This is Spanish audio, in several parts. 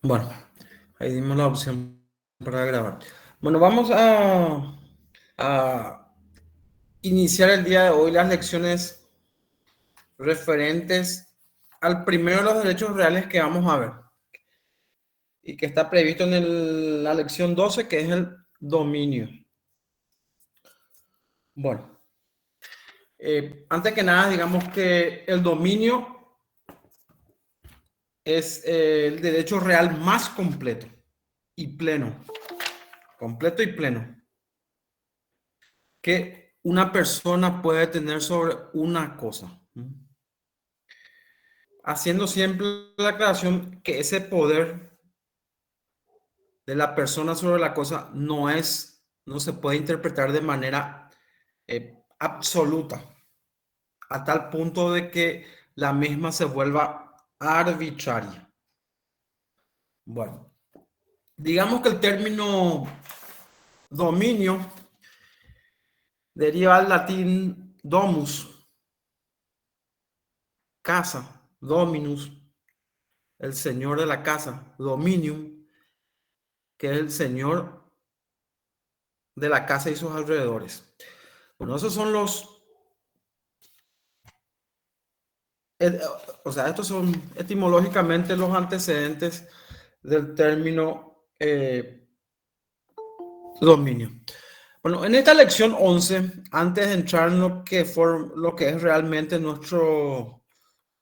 Bueno, ahí dimos la opción para grabar. Bueno, vamos a iniciar el día de hoy las lecciones referentes al primero de los derechos reales que vamos a ver y que está previsto en la lección 12, que es el dominio. Bueno, antes que nada, digamos que el dominio es el derecho real más completo y pleno, completo y pleno, que una persona puede tener sobre una cosa. Haciendo siempre la aclaración que ese poder de la persona sobre la cosa no se puede interpretar de manera absoluta, a tal punto de que la misma se vuelva arbitraria. Bueno, digamos que el término dominio deriva del latín domus, casa, dominus, el señor de la casa, dominium, que es el señor de la casa y sus alrededores. Bueno, esos son o sea, estos son etimológicamente los antecedentes del término dominio. Bueno, en esta lección 11, antes de entrar en lo que es realmente nuestro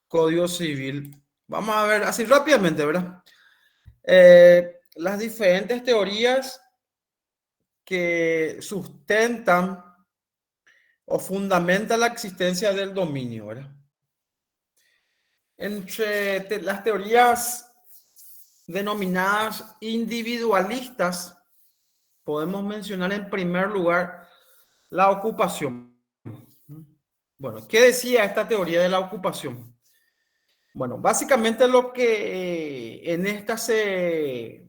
Código Civil, vamos a ver así rápidamente, ¿verdad? Las diferentes teorías que sustentan o fundamentan la existencia del dominio, ¿verdad? Entre las teorías denominadas individualistas, podemos mencionar en primer lugar la ocupación. Bueno, ¿qué decía esta teoría de la ocupación? Bueno, básicamente lo que en esta se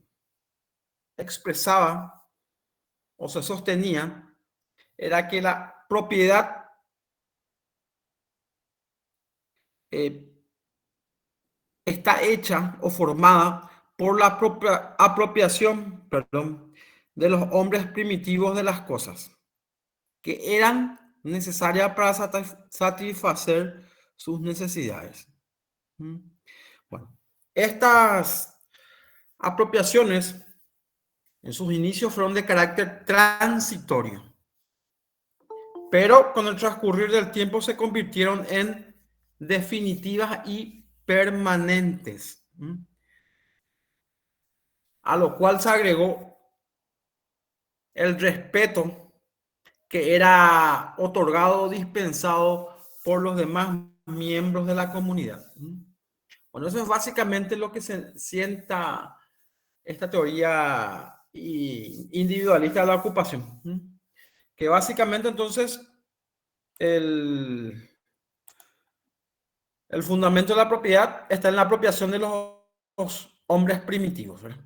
expresaba o se sostenía era que la propiedad eh, está hecha o formada por la propia apropiación, perdón, de los hombres primitivos de las cosas, que eran necesarias para satisfacer sus necesidades. Bueno, estas apropiaciones en sus inicios fueron de carácter transitorio, pero con el transcurrir del tiempo se convirtieron en definitivas y permanentes, a lo cual se agregó el respeto que era otorgado o dispensado por los demás miembros de la comunidad. Bueno, eso es básicamente lo que se sienta esta teoría individualista de la ocupación, que básicamente entonces el, el fundamento de la propiedad está en la apropiación de los hombres primitivos, ¿verdad?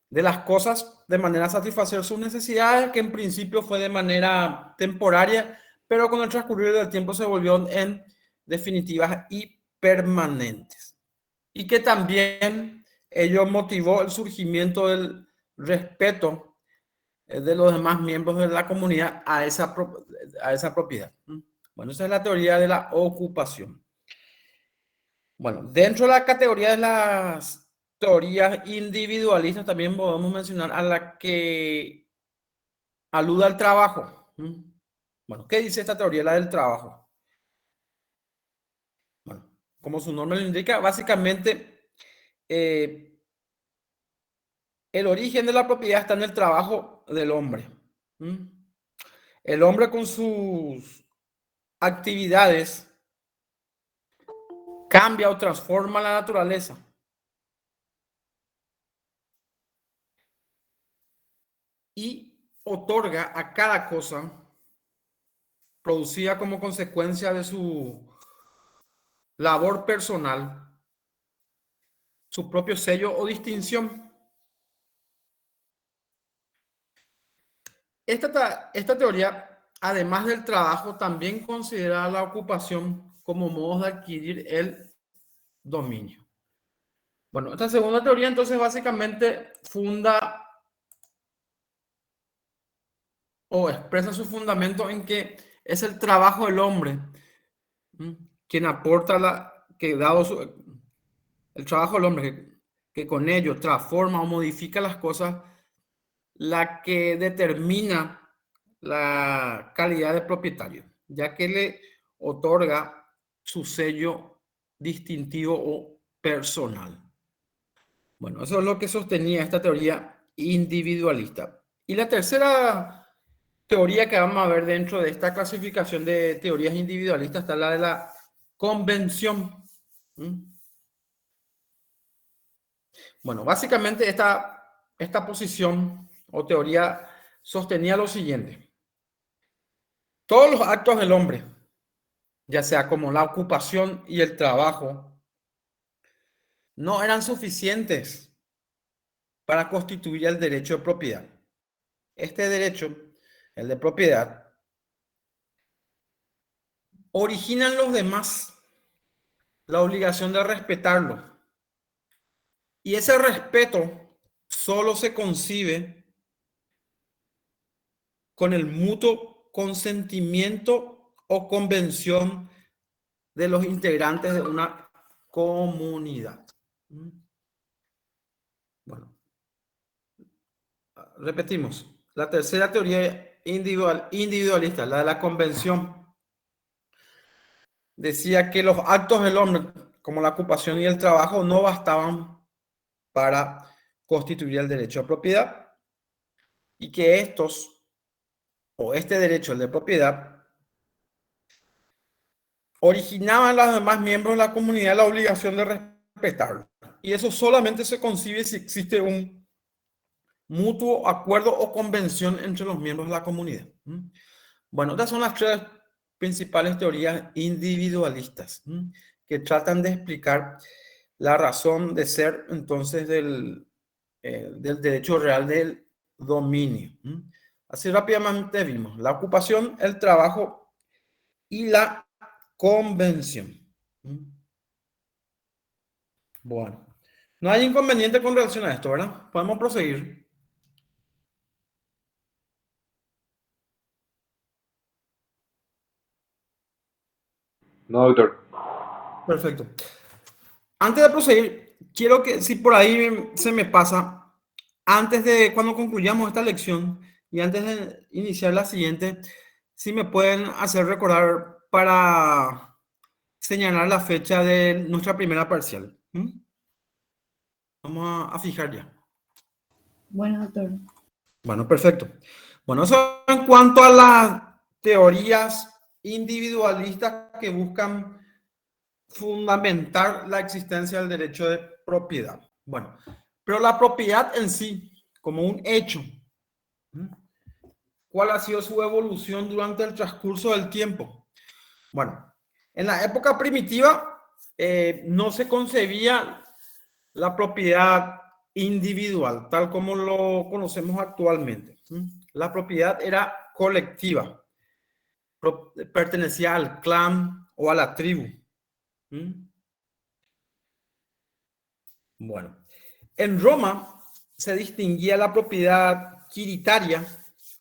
De las cosas de manera a satisfacer sus necesidades, que en principio fue de manera temporaria, pero con el transcurrir del tiempo se volvió en definitivas y permanentes. Y que también ello motivó el surgimiento del respeto de los demás miembros de la comunidad a esa propiedad. Bueno, esa es la teoría de la ocupación. Bueno, dentro de la categoría de las teorías individualistas también podemos mencionar a la que alude al trabajo. Bueno, ¿qué dice esta teoría, la del trabajo? Bueno, como su nombre lo indica, básicamente el origen de la propiedad está en el trabajo del hombre. El hombre con sus actividades cambia o transforma la naturaleza y otorga a cada cosa producida como consecuencia de su labor personal su propio sello o distinción. Esta teoría, además del trabajo, también considera la ocupación como modo de adquirir el dominio. Bueno, esta segunda teoría entonces básicamente funda o expresa su fundamento en que es el trabajo del hombre quien aporta que dado el trabajo del hombre, que con ello transforma o modifica las cosas, la que determina la calidad de propietario, ya que le otorga su sello distintivo o personal. Bueno, eso es lo que sostenía esta teoría individualista. Y la tercera teoría que vamos a ver dentro de esta clasificación de teorías individualistas está la de la convención. Bueno, básicamente esta posición o teoría sostenía lo siguiente. Todos los actos del hombre, ya sea como la ocupación y el trabajo, no eran suficientes para constituir el derecho de propiedad. Este derecho, el de propiedad, originan los demás la obligación de respetarlo. Y ese respeto solo se concibe con el mutuo consentimiento o convención de los integrantes de una comunidad. Bueno, repetimos. La tercera teoría individualista, la de la convención, decía que los actos del hombre, como la ocupación y el trabajo, no bastaban para constituir el derecho a propiedad y que estos, o este derecho, el de propiedad, originaban a los demás miembros de la comunidad la obligación de respetarlo. Y eso solamente se concibe si existe un mutuo acuerdo o convención entre los miembros de la comunidad. Bueno, estas son las tres principales teorías individualistas que tratan de explicar la razón de ser entonces del derecho real del dominio. Así rápidamente vimos la ocupación, el trabajo y la convención. Bueno, no hay inconveniente con relación a esto, ¿verdad? Podemos proseguir. No, doctor. Perfecto. Antes de proseguir, quiero que, si por ahí se me pasa, antes de cuando concluyamos esta lección y antes de iniciar la siguiente, si me pueden hacer recordar para señalar la fecha de nuestra primera parcial. Vamos a fijar ya. Bueno, doctor. Bueno, perfecto. Bueno, eso en cuanto a las teorías individualistas que buscan fundamentar la existencia del derecho de propiedad. Bueno, pero la propiedad en sí, como un hecho, ¿cuál ha sido su evolución durante el transcurso del tiempo? Bueno, en la época primitiva no se concebía la propiedad individual, tal como lo conocemos actualmente. La propiedad era colectiva, pertenecía al clan o a la tribu. Bueno, en Roma se distinguía la propiedad quiritaria,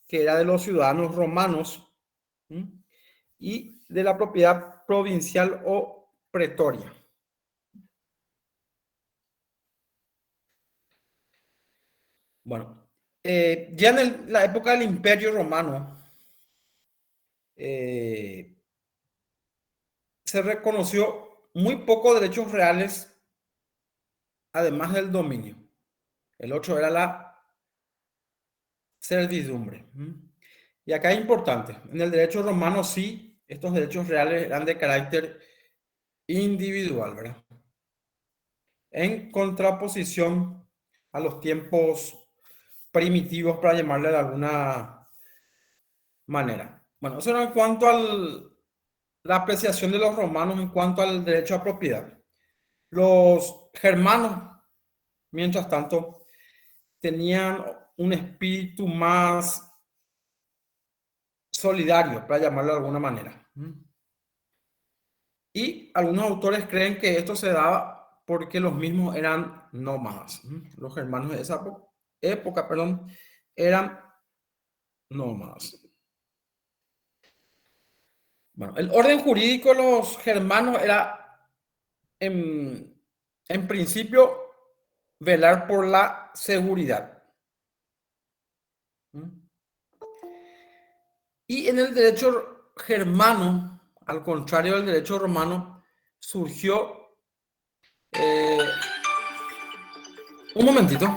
que era de los ciudadanos romanos, y de la propiedad provincial o pretoria. Bueno, ya en la época del Imperio Romano se reconoció muy pocos derechos reales, además del dominio. El otro era la servidumbre. Y acá es importante, en el derecho romano sí, estos derechos reales eran de carácter individual, ¿verdad? En contraposición a los tiempos primitivos, para llamarle de alguna manera. Bueno, eso era en cuanto a la apreciación de los romanos en cuanto al derecho a propiedad. Los germanos, mientras tanto, tenían un espíritu más solidario, para llamarlo de alguna manera. Y algunos autores creen que esto se daba porque los mismos eran nómadas. Los germanos de esa época, eran nómadas. Bueno, el orden jurídico de los germanos era, en principio, velar por la seguridad. Y en el derecho germano, al contrario del derecho romano, surgió... un momentito.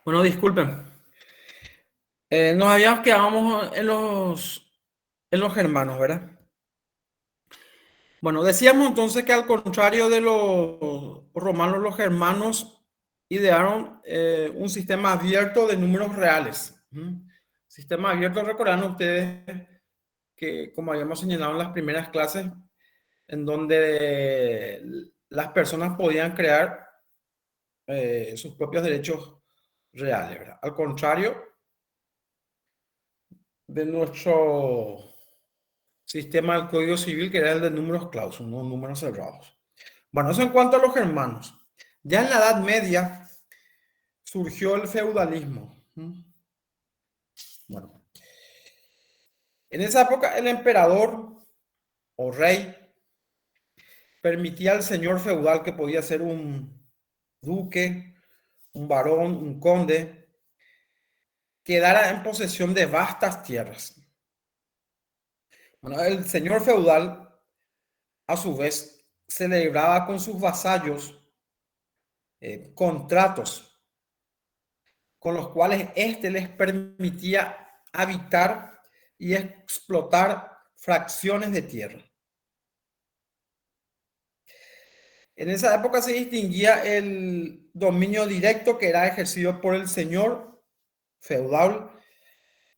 Bueno, disculpen. Nos habíamos quedado en los germanos, ¿verdad? Bueno, decíamos entonces que al contrario de los romanos, los germanos idearon un sistema abierto de números reales. Sistema abierto, recordarán ustedes que, como habíamos señalado en las primeras clases, en donde las personas podían crear sus propios derechos reales, ¿verdad? Al contrario de nuestro sistema del Código Civil, que era el de números clausus, no números cerrados. Bueno, eso en cuanto a los germanos. Ya en la Edad Media surgió el feudalismo. Bueno, en esa época el emperador o rey permitía al señor feudal, que podía ser un duque, un barón, un conde, quedara en posesión de vastas tierras. Bueno, el señor feudal, a su vez, celebraba con sus vasallos contratos con los cuales éste les permitía habitar y explotar fracciones de tierra. En esa época se distinguía el dominio directo, que era ejercido por el señor feudal,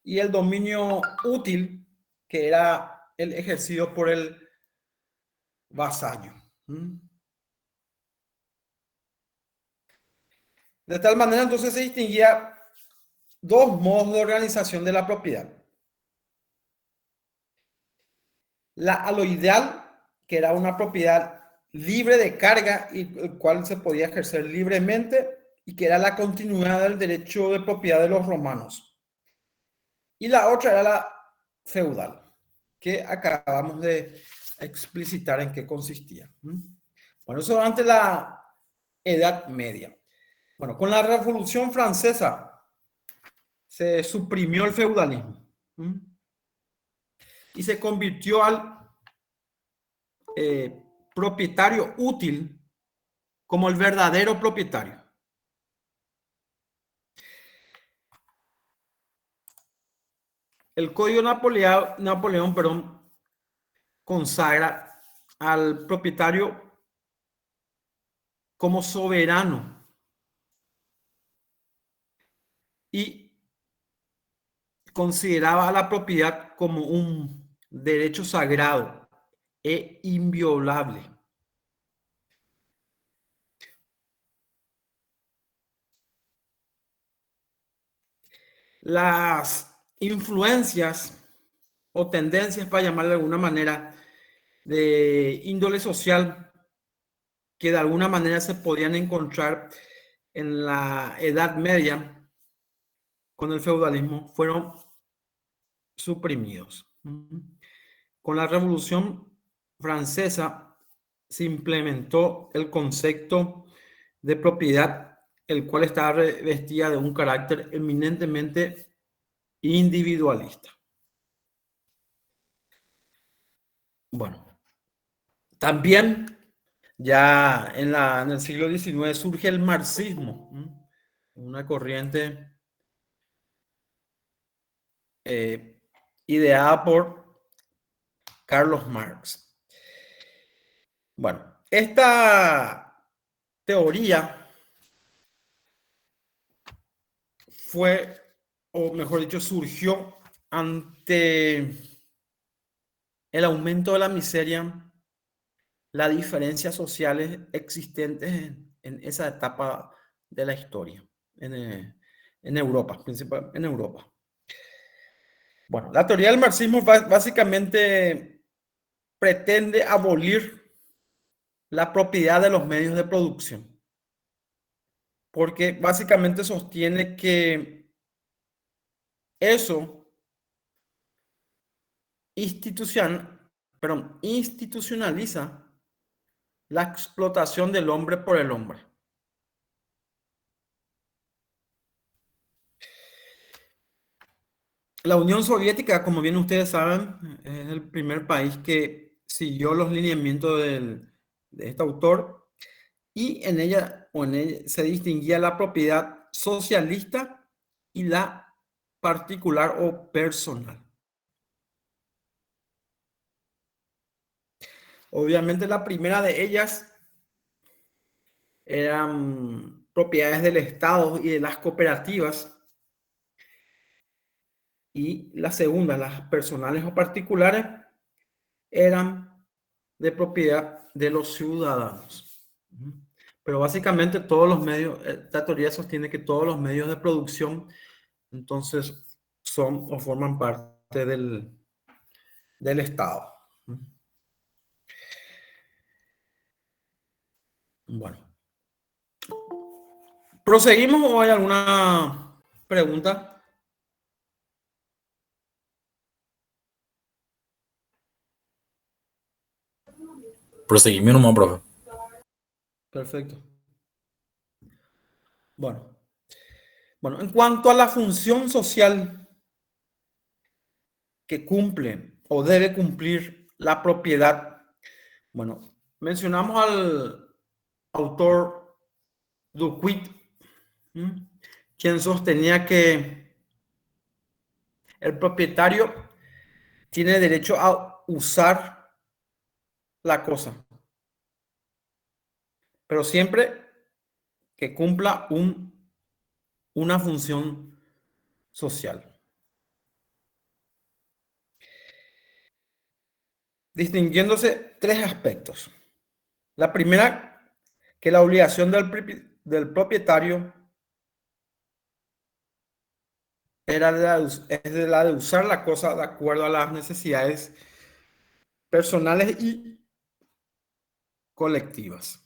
y el dominio útil, que era el ejercido por el vasallo. De tal manera, entonces, se distinguía dos modos de organización de la propiedad. La aloideal, que era una propiedad libre de carga y el cual se podía ejercer libremente, y que era la continuidad del derecho de propiedad de los romanos. Y la otra era la feudal, que acabamos de explicitar en qué consistía. Bueno, eso durante la Edad Media. Bueno, con la Revolución Francesa se suprimió el feudalismo y se convirtió al propietario útil como el verdadero propietario. El Código Napoleón, consagra al propietario como soberano y consideraba a la propiedad como un derecho sagrado e inviolable. Las influencias o tendencias, para llamarle de alguna manera, de índole social que de alguna manera se podían encontrar en la Edad Media con el feudalismo fueron suprimidos. Con la Revolución Francesa se implementó el concepto de propiedad, el cual estaba revestida de un carácter eminentemente individualista. Bueno, también ya en el siglo XIX surge el marxismo, una corriente ideada por Carlos Marx. Bueno, esta teoría fue, o mejor dicho, surgió ante el aumento de la miseria, las diferencias sociales existentes en esa etapa de la historia, en Europa, principalmente en Europa. Bueno, la teoría del marxismo básicamente pretende abolir la propiedad de los medios de producción, porque básicamente sostiene que eso institucionaliza la explotación del hombre por el hombre. La Unión Soviética, como bien ustedes saben, es el primer país que siguió los lineamientos de este autor, y en ella se distinguía la propiedad socialista y la particular o personal. Obviamente la primera de ellas eran propiedades del Estado y de las cooperativas, y la segunda, las personales o particulares, eran de propiedad de los ciudadanos. Pero básicamente todos los medios, esta teoría sostiene que todos los medios de producción entonces son o forman parte del Estado. Bueno. ¿Proseguimos o hay alguna pregunta? Proseguimos nomás, profe. Perfecto. Bueno, en cuanto a la función social que cumple o debe cumplir la propiedad, bueno, mencionamos al autor Duquit, quien sostenía que el propietario tiene derecho a usar la cosa, pero siempre que cumpla una función social. Distinguiéndose tres aspectos. La primera, que la obligación del propietario es la de usar la cosa de acuerdo a las necesidades personales y colectivas.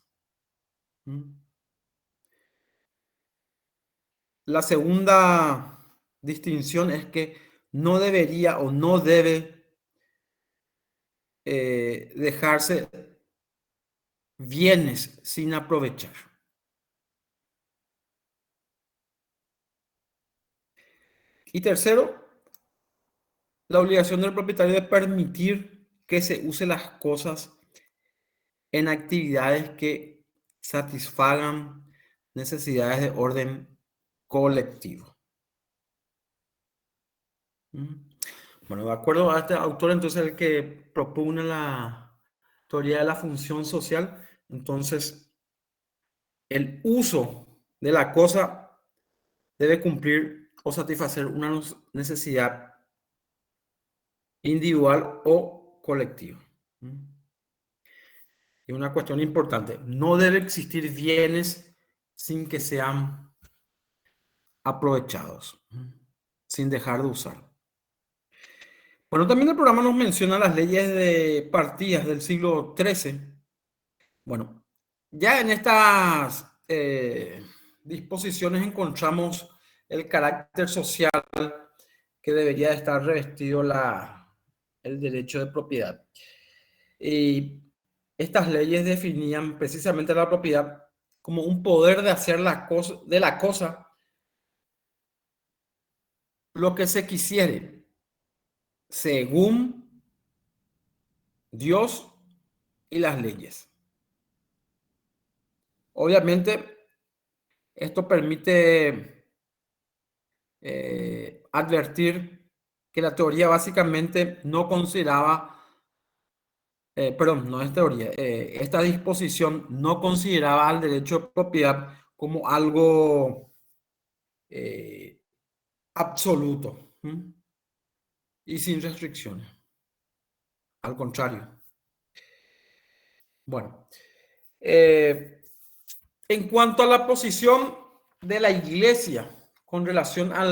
La segunda distinción es que no debería o no debe dejarse bienes sin aprovechar. Y tercero, la obligación del propietario de permitir que se use las cosas en actividades que satisfagan necesidades de orden colectivo. Bueno, de acuerdo a este autor, entonces el que propone la teoría de la función social, entonces el uso de la cosa debe cumplir o satisfacer una necesidad individual o colectiva. Y una cuestión importante, no debe existir bienes sin que sean aprovechados, sin dejar de usar. Bueno, también el programa nos menciona las leyes de partidas del siglo XIII. Bueno, ya en estas disposiciones encontramos el carácter social que debería de estar revestido el derecho de propiedad. Y estas leyes definían precisamente la propiedad como un poder de hacer de la cosa lo que se quisiere, según Dios y las leyes. Obviamente, esto permite advertir que la teoría básicamente no consideraba, no es teoría, esta disposición no consideraba al derecho de propiedad como algo absoluto y sin restricciones. Al contrario. Bueno, en cuanto a la posición de la Iglesia con relación a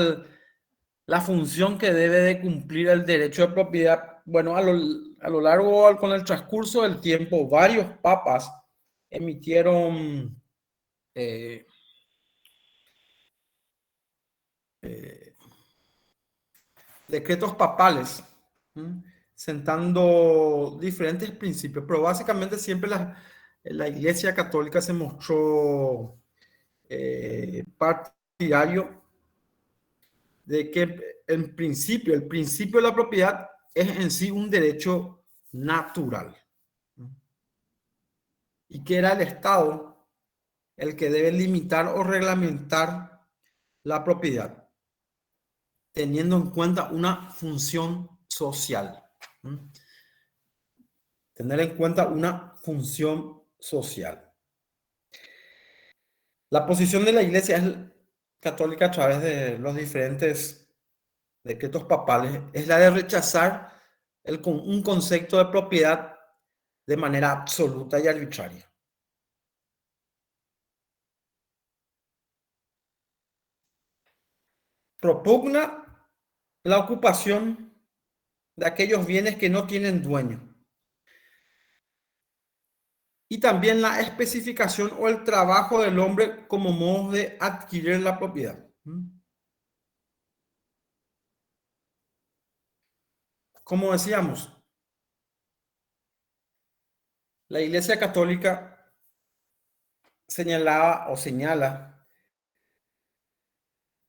la función que debe de cumplir el derecho de propiedad, bueno, a lo largo, con el transcurso del tiempo, varios papas emitieron decretos papales, sentando diferentes principios, pero básicamente siempre la Iglesia Católica se mostró partidario de que el principio de la propiedad es en sí un derecho natural y que era el Estado el que debe limitar o reglamentar la propiedad, teniendo en cuenta una función social. Tener en cuenta una función social. La posición de la Iglesia católica a través de los diferentes decretos papales es la de rechazar un concepto de propiedad de manera absoluta y arbitraria. Propugna la ocupación de aquellos bienes que no tienen dueño. Y también la especificación o el trabajo del hombre como modo de adquirir la propiedad. Como decíamos, la Iglesia Católica señalaba o señala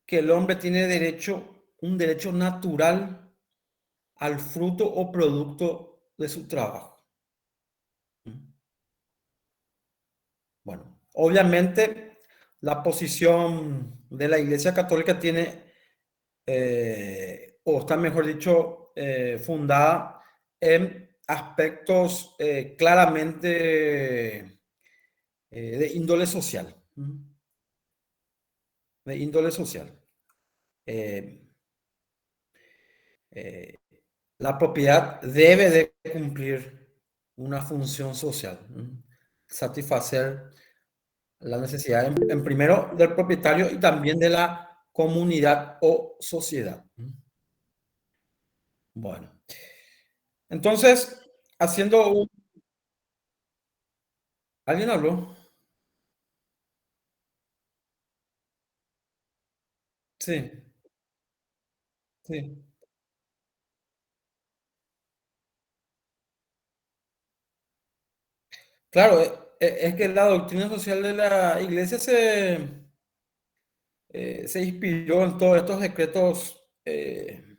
que el hombre tiene un derecho natural al fruto o producto de su trabajo. Bueno, obviamente la posición de la Iglesia Católica tiene, o está mejor dicho, fundada en aspectos claramente de índole social. De índole social. La propiedad debe de cumplir una función social, satisfacer la necesidad en primero del propietario y también de la comunidad o sociedad. Bueno, entonces, ¿Alguien habló? Sí, sí. Claro, es que la doctrina social de la Iglesia se inspiró en todos estos decretos de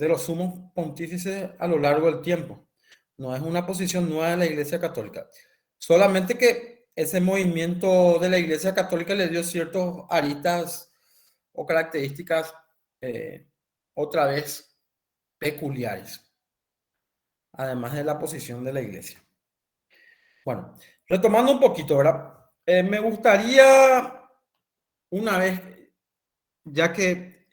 los sumos pontífices a lo largo del tiempo. No es una posición nueva de la Iglesia Católica. Solamente que ese movimiento de la Iglesia Católica le dio ciertos aristas o características otra vez peculiares, además de la posición de la Iglesia. Bueno, retomando un poquito, ¿verdad? Me gustaría una vez ya que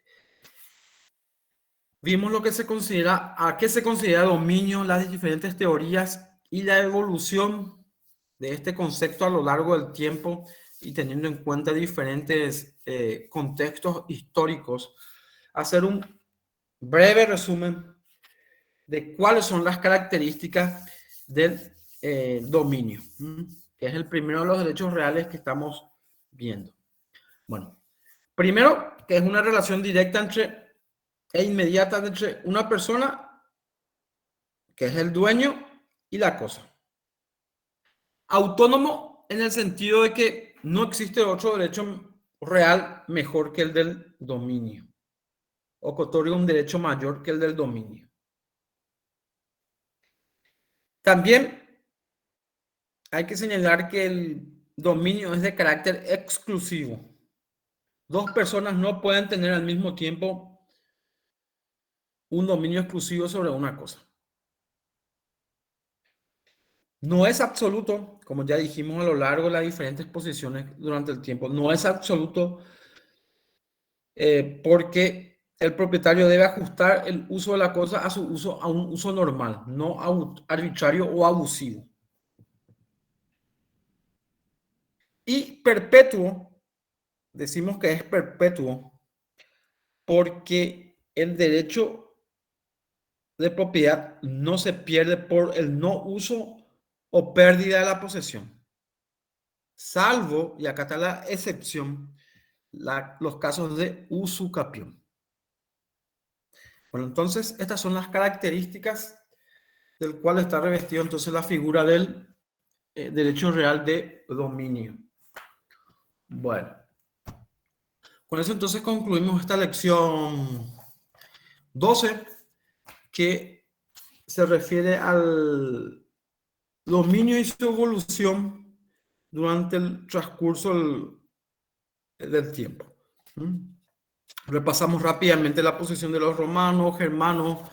vimos lo que se considera, a qué se considera dominio, las diferentes teorías y la evolución de este concepto a lo largo del tiempo y teniendo en cuenta diferentes contextos históricos, hacer un breve resumen de cuáles son las características del dominio, que es el primero de los derechos reales que estamos viendo. Bueno, primero, que es una relación directa e inmediata entre una persona, que es el dueño, y la cosa. Autónomo en el sentido de que no existe otro derecho real mejor que el del dominio, o que otorga un derecho mayor que el del dominio. También hay que señalar que el dominio es de carácter exclusivo. Dos personas no pueden tener al mismo tiempo un dominio exclusivo sobre una cosa. No es absoluto, como ya dijimos a lo largo de las diferentes posiciones durante el tiempo, no es absoluto porque el propietario debe ajustar el uso de la cosa a un uso normal, no arbitrario o abusivo. Y perpetuo, decimos que es perpetuo porque el derecho de propiedad no se pierde por el no uso o pérdida de la posesión, salvo, y acá está la excepción, los casos de usucapión. Bueno, entonces estas son las características del cual está revestido entonces la figura del derecho real de dominio. Bueno, con eso entonces concluimos esta lección 12, que se refiere al dominio y su evolución durante el transcurso del tiempo. Repasamos rápidamente la posición de los romanos, germanos,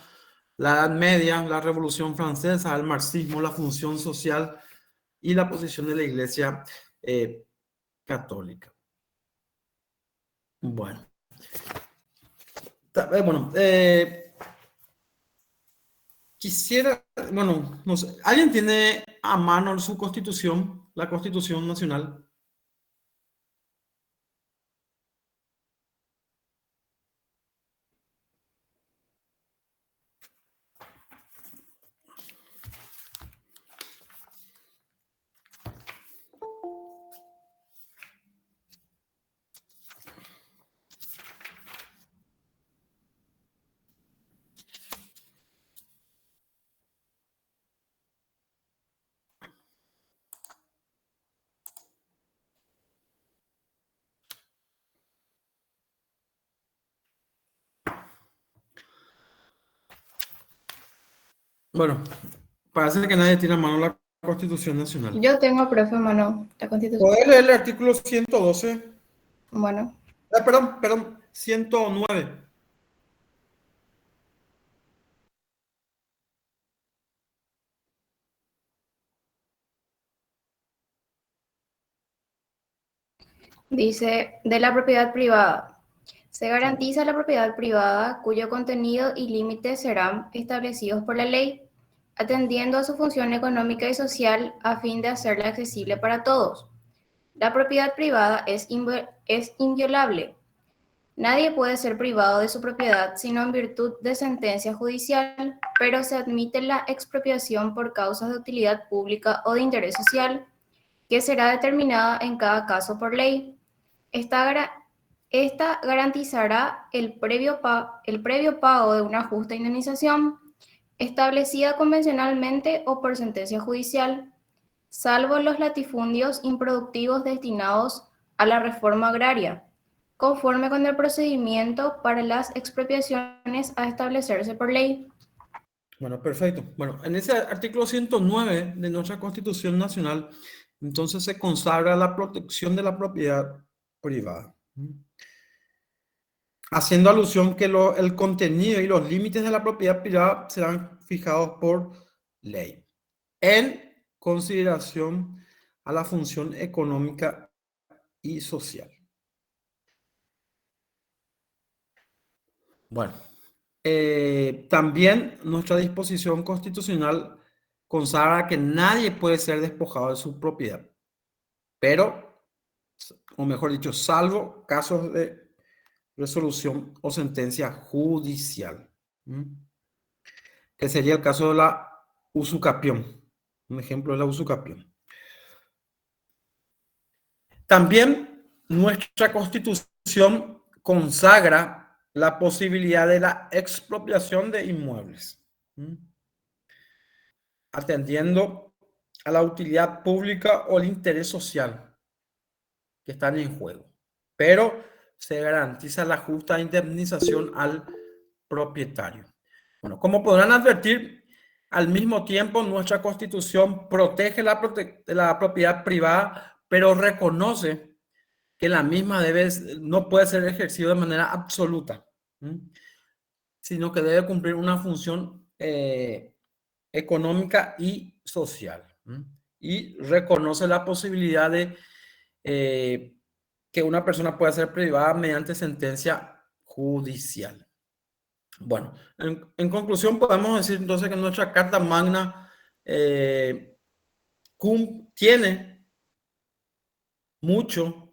la Edad Media, la Revolución Francesa, el marxismo, la función social y la posición de la Iglesia católica. Bueno, quisiera, bueno, no sé, ¿alguien tiene a mano su constitución, la Constitución Nacional? Bueno, parece que nadie tiene a mano la Constitución Nacional. Yo tengo, profe, mano, la Constitución. ¿Puedes leer el artículo 112? Bueno, Perdón, 109. dice, de la propiedad privada. Se garantiza la propiedad privada cuyo contenido y límites serán establecidos por la ley, atendiendo a su función económica y social a fin de hacerla accesible para todos. La propiedad privada es inviolable. Nadie puede ser privado de su propiedad sino en virtud de sentencia judicial, pero se admite la expropiación por causas de utilidad pública o de interés social, que será determinada en cada caso por ley. Esta garantizará el previo pago de una justa indemnización, establecida convencionalmente o por sentencia judicial, salvo los latifundios improductivos destinados a la reforma agraria, conforme con el procedimiento para las expropiaciones a establecerse por ley. Bueno, perfecto. Bueno, en ese artículo 109 de nuestra Constitución Nacional, entonces se consagra la protección de la propiedad privada, haciendo alusión que el contenido y los límites de la propiedad privada serán fijados por ley, en consideración a la función económica y social. Bueno, también nuestra disposición constitucional consagra que nadie puede ser despojado de su propiedad, pero, o mejor dicho, salvo casos de resolución o sentencia judicial, que sería el caso de la usucapión. Un ejemplo es la usucapión. También nuestra Constitución consagra la posibilidad de la expropiación de inmuebles, atendiendo a la utilidad pública o el interés social que están en juego, pero se garantiza la justa indemnización al propietario. Bueno, como podrán advertir, al mismo tiempo nuestra Constitución protege la propiedad privada, pero reconoce que la misma no puede ser ejercida de manera absoluta, sino que debe cumplir una función económica y social. Y reconoce la posibilidad de que una persona pueda ser privada mediante sentencia judicial. Bueno, en conclusión podemos decir entonces que nuestra Carta Magna tiene mucho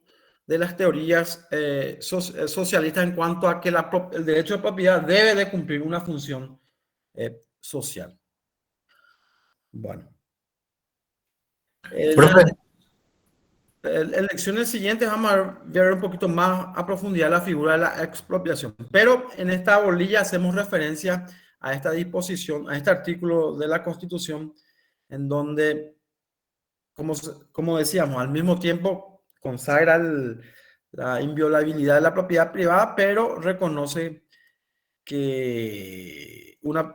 de las teorías socialistas en cuanto a que el derecho de propiedad debe de cumplir una función social. Bueno. En lecciones siguientes vamos a ver un poquito más a profundidad la figura de la expropiación. Pero en esta bolilla hacemos referencia a esta disposición, a este artículo de la Constitución, en donde, como decíamos, al mismo tiempo consagra la inviolabilidad de la propiedad privada, pero reconoce que una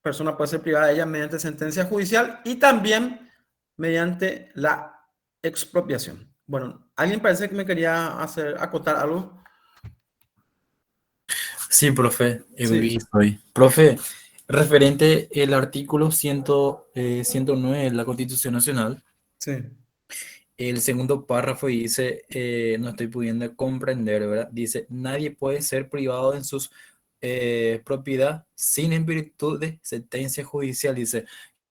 persona puede ser privada de ella mediante sentencia judicial y también mediante la expropiación. Bueno, ¿alguien parece que me quería acotar algo? Sí, profe. Sí. Profe, referente el artículo 109 de la Constitución Nacional, Sí. el segundo párrafo dice, no estoy pudiendo comprender, ¿verdad? Dice, nadie puede ser privado en sus propiedad sin en virtud de sentencia judicial. Dice,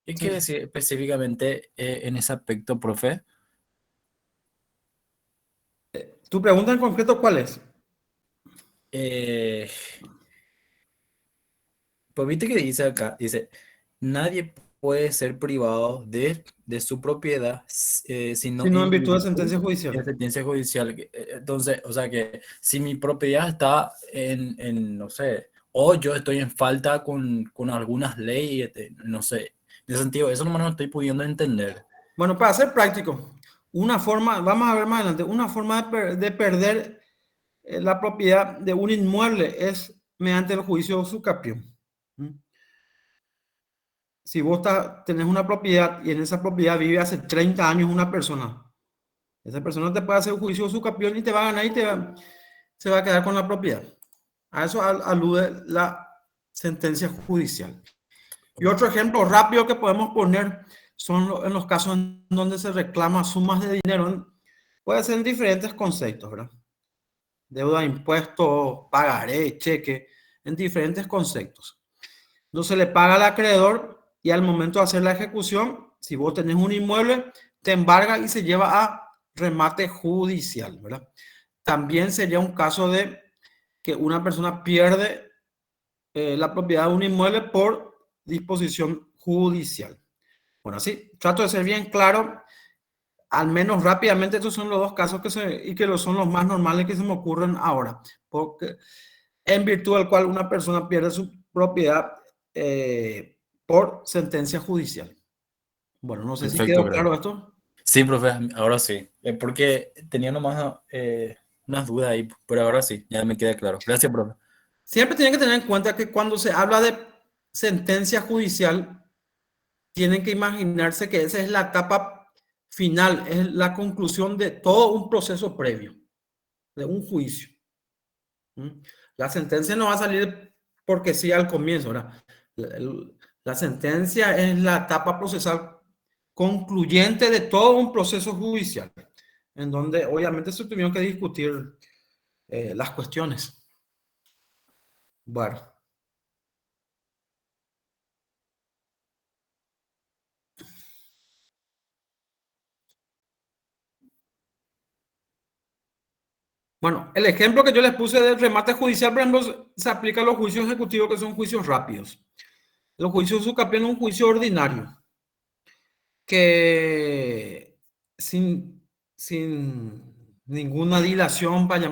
¿qué quiere decir específicamente en ese aspecto, profe? ¿Tu pregunta en concreto cuál es? Pues viste que dice acá, dice, nadie puede ser privado de su propiedad sino Si no, en en virtud de virtud sentencia de judicial. sentencia judicial. Entonces, o sea que si mi propiedad está no sé, o yo estoy en falta con algunas leyes, no sé, en ese sentido, eso nomás no estoy pudiendo entender. Bueno, para ser práctico, una forma, vamos a ver más adelante, una forma de perder la propiedad de un inmueble es mediante el juicio de usucapión. Si vos tenés una propiedad y en esa propiedad vive hace 30 años una persona, esa persona te puede hacer un juicio de usucapión y te va a ganar y se va a quedar con la propiedad. A eso alude la sentencia judicial. Y otro ejemplo rápido que podemos poner son en los casos en donde se reclama sumas de dinero. Puede ser en diferentes conceptos, ¿verdad? Deuda, impuestos, pagaré, cheque, en diferentes conceptos. No se le paga al acreedor y al momento de hacer la ejecución, si vos tenés un inmueble, te embarga y se lleva a remate judicial, ¿verdad? También sería un caso de que una persona pierde la propiedad de un inmueble por disposición judicial. Bueno, así trato de ser bien claro, al menos rápidamente. Estos son los dos casos que son los más normales que se me ocurren ahora, porque en virtud del cual una persona pierde su propiedad por sentencia judicial. Bueno, no sé Perfecto, si quedó claro esto. Sí, profe, ahora sí. Porque tenía nomás unas dudas ahí, pero ahora sí, ya me queda claro. Gracias, profe. Siempre tienen que tener en cuenta que cuando se habla de sentencia judicial, tienen que imaginarse que esa es la etapa final, es la conclusión de todo un proceso previo, de un juicio. La sentencia no va a salir porque sí al comienzo, ¿verdad? La sentencia es la etapa procesal concluyente de todo un proceso judicial, en donde obviamente se tuvieron que discutir las cuestiones. Bueno. Bueno, el ejemplo que yo les puse del remate judicial, por ejemplo, se aplica a los juicios ejecutivos, que son juicios rápidos. Los juicios usucapión es un juicio ordinario, que sin ninguna dilación, para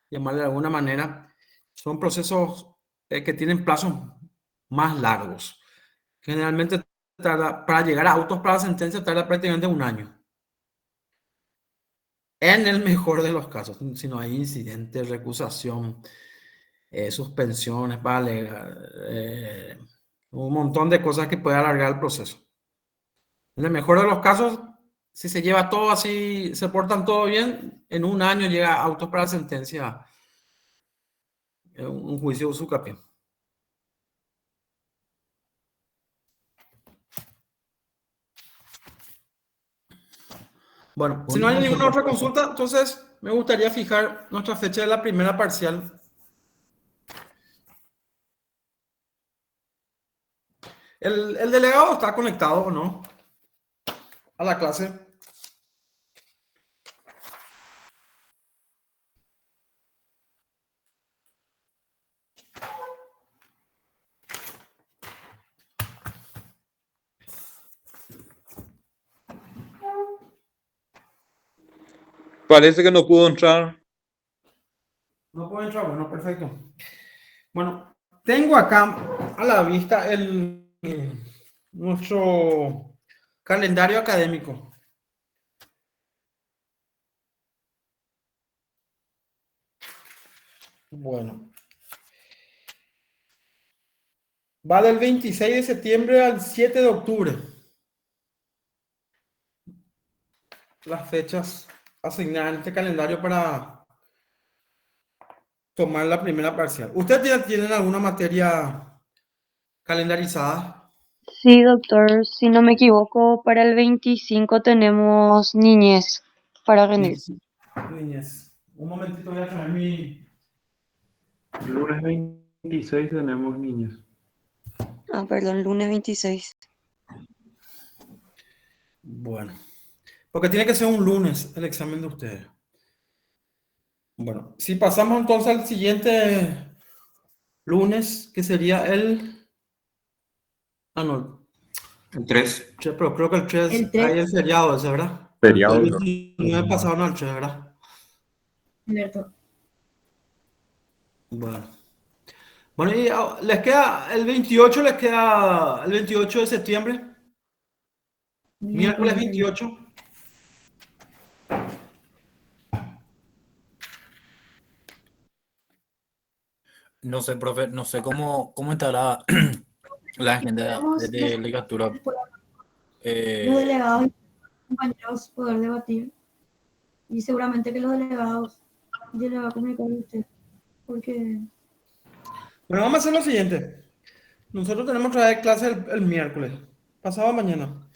llamarle de alguna manera, son procesos que tienen plazos más largos. Generalmente, para llegar a autos para la sentencia, tarda prácticamente un año. En el mejor de los casos, si no hay incidentes, recusación, suspensiones, vale, un montón de cosas que puede alargar el proceso. En el mejor de los casos, si se lleva todo así, se portan todo bien, en un año llega autos para sentencia, un juicio usucapión. Bueno, si no hay ninguna otra consulta, entonces me gustaría fijar nuestra fecha de la primera parcial. ¿El delegado está conectado o no a la clase? Parece que no pudo entrar. No puedo entrar, bueno, perfecto. Bueno, tengo acá a la vista nuestro calendario académico. Bueno. Va del 26 de septiembre al 7 de octubre. Las fechas asignadas en este calendario para tomar la primera parcial. ¿Ustedes ya tienen alguna materia calendarizada? Sí, doctor, si no me equivoco, para el 25 tenemos niñez para rendir. Niñez. Un momentito, voy a traer mi... Lunes 26 tenemos niños. Ah, perdón, lunes 26. Bueno, porque tiene que ser un lunes el examen de ustedes. Bueno, si pasamos entonces al siguiente lunes, que sería el... Ah, no. El 3. Pero creo que el 3, El 3. hay el feriado ese, ¿verdad? Feriado. El 29 pasaron al 3, ¿verdad? Cierto. Bueno. Bueno, y les queda el 28, les queda el 28 de septiembre. Miércoles 28. No sé, profe, no sé cómo estará la agenda de delegatura. Los delegados y compañeros poder debatir. Y seguramente que los delegados ya le va a comunicar a usted. Porque Bueno, vamos a hacer lo siguiente. Nosotros tenemos otra vez clase el miércoles, pasado mañana.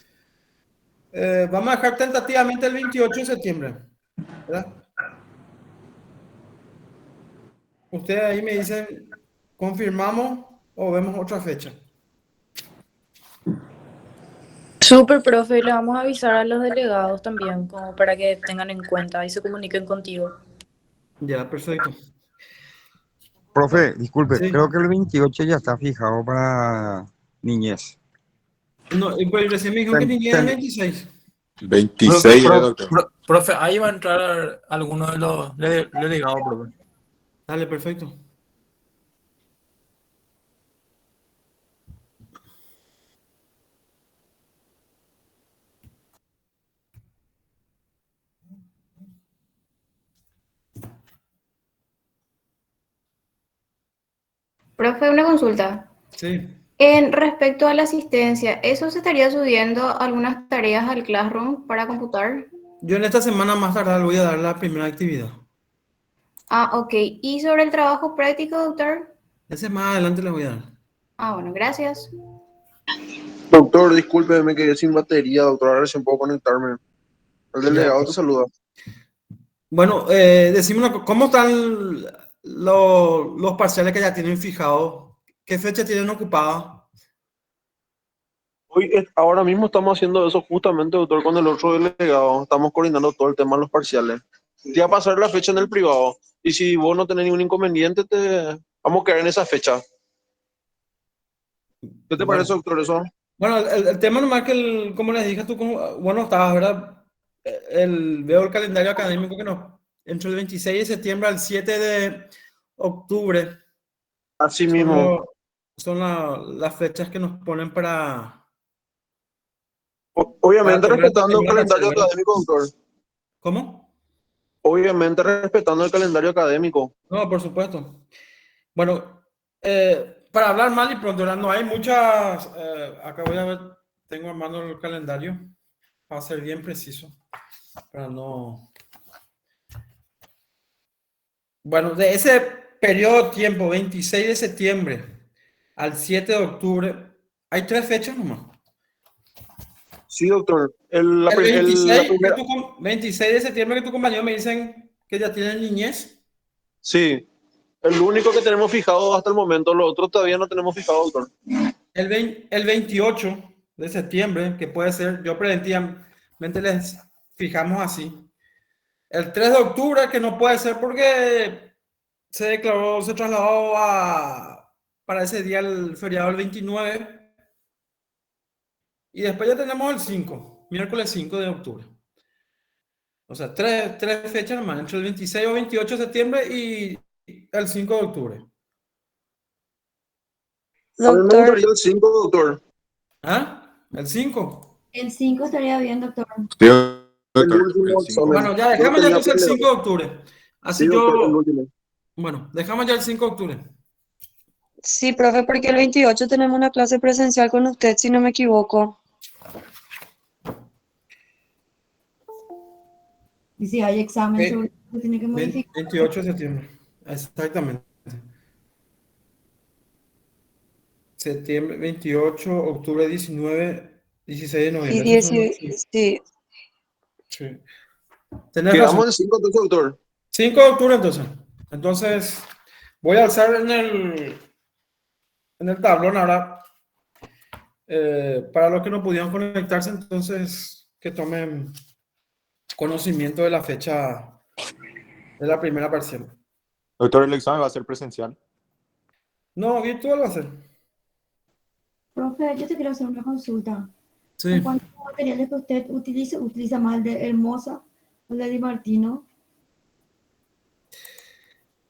Vamos a dejar tentativamente el 28 de septiembre, ¿verdad? Ustedes ahí me dicen, ¿confirmamos o vemos otra fecha? Súper, profe, le vamos a avisar a los delegados también, como para que tengan en cuenta y se comuniquen contigo. Ya, perfecto. Profe, disculpe, Sí. creo que el 28 ya está fijado para niñez. No, y pues recién me dijeron que ni el 26. 26 era, doctor. Profe, ahí va a entrar alguno de los delegados, profe. Dale, perfecto. Profe, una consulta. Sí. En respecto a la asistencia, ¿eso se estaría subiendo algunas tareas al Classroom para computar? Yo en esta semana más tarde le voy a dar la primera actividad. Ah, ok. ¿Y sobre el trabajo práctico, doctor? Ese más adelante les voy a dar. Ah, bueno, gracias. Doctor, disculpe, me quedé sin batería, doctor, ahora sí puedo conectarme. El delegado te saluda. Bueno, decime ¿cómo están los parciales que ya tienen fijados. ¿Qué fecha tienen ocupada? Ahora mismo estamos haciendo eso justamente, doctor, con el otro delegado. Estamos coordinando todo el tema de los parciales. Te va a pasar la fecha en el privado. Y si vos no tenés ningún inconveniente, vamos a quedar en esa fecha. ¿Qué te parece, doctor, eso? Bueno, el tema nomás que, como les dije, bueno, estabas, ¿verdad? Veo el calendario académico que nos, entre el 26 de septiembre al 7 de octubre. Así mismo. Son las fechas que nos ponen para... Obviamente para respetando el calendario ¿verdad? académico, doctor. ¿Cómo? Obviamente respetando el calendario académico. No, por supuesto. Bueno, para hablar mal y pronto, ¿verdad? No hay muchas... acá voy a ver, tengo a mano el calendario para ser bien preciso, para no... Bueno, de ese periodo de tiempo, 26 de septiembre al 7 de octubre, hay 3 fechas nomás. Sí, doctor. El 26 de septiembre que tu compañero me dicen que ya tienen niñez. Sí, el único que tenemos fijado hasta el momento, los otros todavía no tenemos fijado, doctor. El 28 de septiembre, que puede ser, yo preventivamente les fijamos así. El 3 de octubre, que no puede ser porque se trasladó para ese día el feriado el 29. Y después ya tenemos el 5, miércoles 5 de octubre. O sea, tres fechas nomás, entre el 26 o 28 de septiembre y el 5 de octubre. A mí me gustaría el 5, doctor. ¿Ah? ¿El 5? El 5 estaría bien, doctor. Sí, El doctor. último El 5. examen. Bueno, ya dejamos ya entonces el 5 de octubre. Así Sí, doctor, el último. bueno, dejamos ya el 5 de octubre. Sí, profe, porque el 28 tenemos una clase presencial con usted, si no me equivoco. Y si hay examen, seguro que tiene que modificar. 28 de septiembre. Exactamente. Septiembre 28, octubre 19, 16 de noviembre. Y 10, sí. Sí. Tenés Quedamos razón. el 5 entonces, doctor. 5 de octubre entonces. Entonces, voy a alzar en el tablón ahora. Para los que no pudieron conectarse, entonces que tomen conocimiento de la fecha de la primera parcial. Doctor, ¿el examen va a ser presencial? No, virtual va a ser. Profe, yo te quiero hacer una consulta. Sí. ¿En cuántos materiales que usted utiliza más el de Hermosa o el de Di Martino?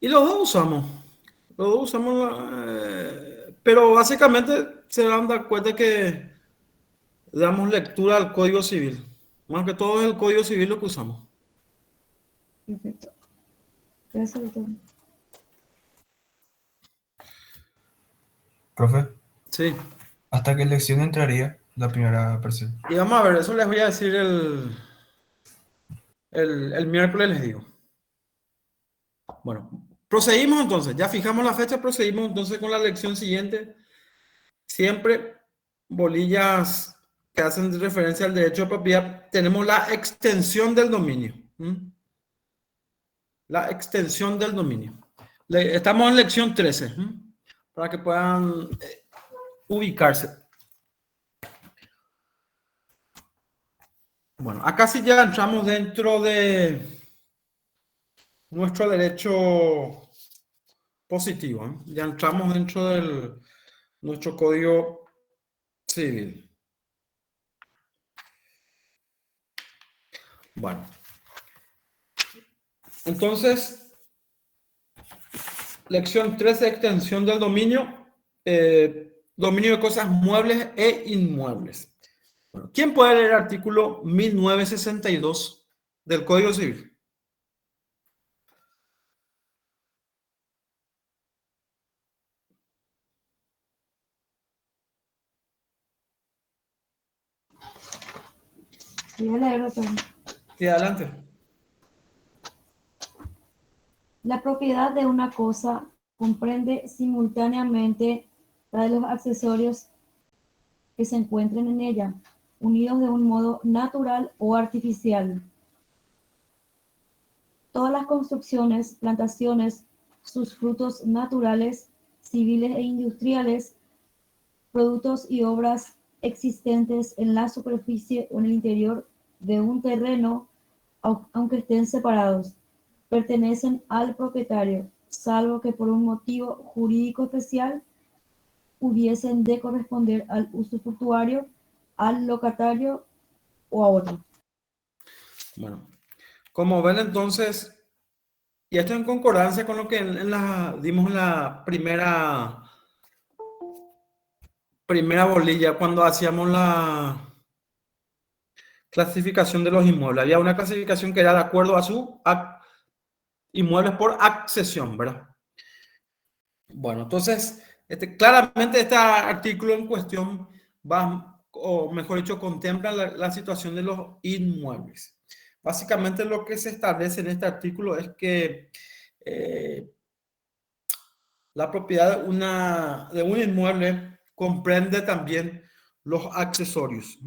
Y los dos usamos. Los dos usamos, pero básicamente se dan cuenta que damos lectura al Código Civil. Más que todo es el Código Civil lo que usamos. Perfecto. Gracias, doctor. Profe, Sí. ¿hasta qué lección entraría la primera parcial? Y vamos a ver, eso les voy a decir el miércoles, les digo. Bueno, procedimos entonces, ya fijamos la fecha, procedimos entonces con la lección siguiente. Siempre bolillas que hacen referencia al derecho de propiedad, tenemos la extensión del dominio. La extensión del dominio. Estamos en lección 13, para que puedan ubicarse. Bueno, acá sí ya entramos dentro de nuestro derecho positivo. Ya entramos dentro de nuestro código civil. Bueno. Entonces, lección 13, extensión del dominio. Dominio de cosas muebles e inmuebles. Bueno, ¿quién puede leer el artículo 1962 del Código Civil? Voy a leer, doctor. Sí, adelante. La propiedad de una cosa comprende simultáneamente la de los accesorios que se encuentren en ella, unidos de un modo natural o artificial. Todas las construcciones, plantaciones, sus frutos naturales, civiles e industriales, productos y obras existentes en la superficie o en el interior de un terreno, aunque estén separados, pertenecen al propietario, salvo que por un motivo jurídico especial hubiesen de corresponder al usufructuario, al locatario o a otro. Bueno, como ven entonces, y esto en concordancia con lo que dimos en la primera bolilla, cuando hacíamos la clasificación de los inmuebles. Había una clasificación que era de acuerdo a su inmuebles por accesión, ¿verdad? Bueno, entonces, claramente este artículo en cuestión va, o mejor dicho, contempla la situación de los inmuebles. Básicamente lo que se establece en este artículo es que la propiedad de un inmueble comprende también los accesorios,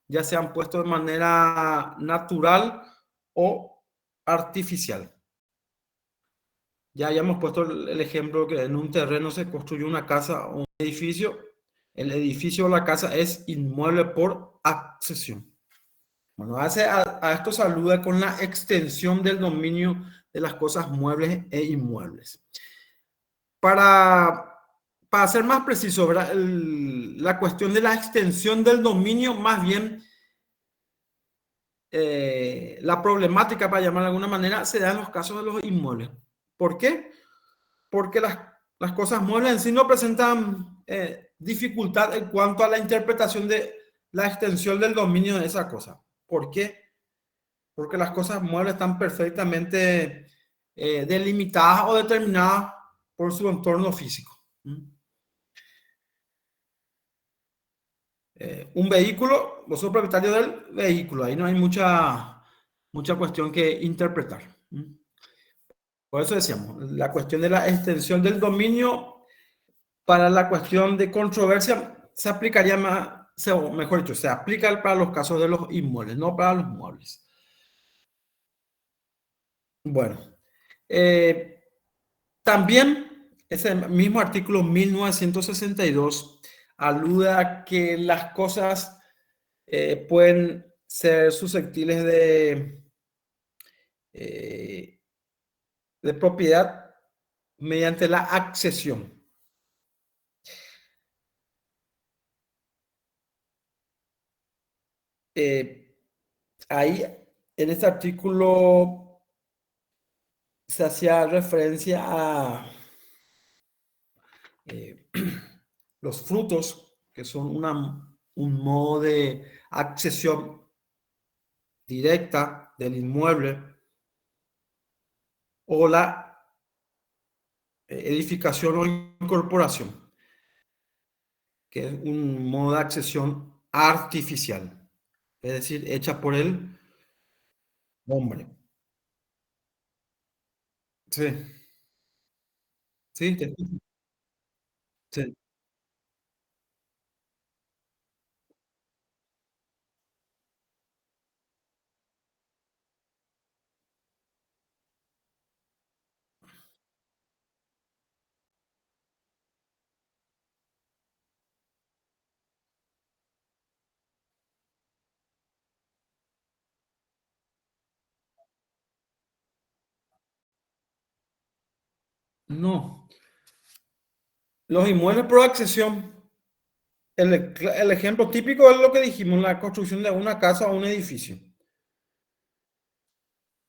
ya sean puestos de manera natural o artificial. Ya hayamos puesto el ejemplo que en un terreno se construye una casa o un edificio. El edificio o la casa es inmueble por accesión. Bueno, a esto se alude con la extensión del dominio de las cosas muebles e inmuebles. Para ser más preciso, ¿verdad? La cuestión de la extensión del dominio, más bien la problemática, para llamar de alguna manera, se da en los casos de los inmuebles. ¿Por qué? Porque las cosas muebles en sí no presentan dificultad en cuanto a la interpretación de la extensión del dominio de esa cosa. ¿Por qué? Porque las cosas muebles están perfectamente delimitadas o determinadas por su entorno físico. Un vehículo, vos sos propietario del vehículo, ahí no hay mucha cuestión que interpretar. Por eso decíamos, la cuestión de la extensión del dominio para la cuestión de controversia se aplicaría más, o mejor dicho, se aplica para los casos de los inmuebles, no para los muebles. Bueno, también ese mismo artículo 1962 alude a que las cosas pueden ser susceptibles de propiedad mediante la accesión. Ahí en este artículo se hacía referencia a los frutos, que son un modo de accesión directa del inmueble, o la edificación o incorporación, que es un modo de accesión artificial, es decir, hecha por el hombre. Sí, sí, sí. No. Los inmuebles por accesión, el ejemplo típico es lo que dijimos, la construcción de una casa o un edificio.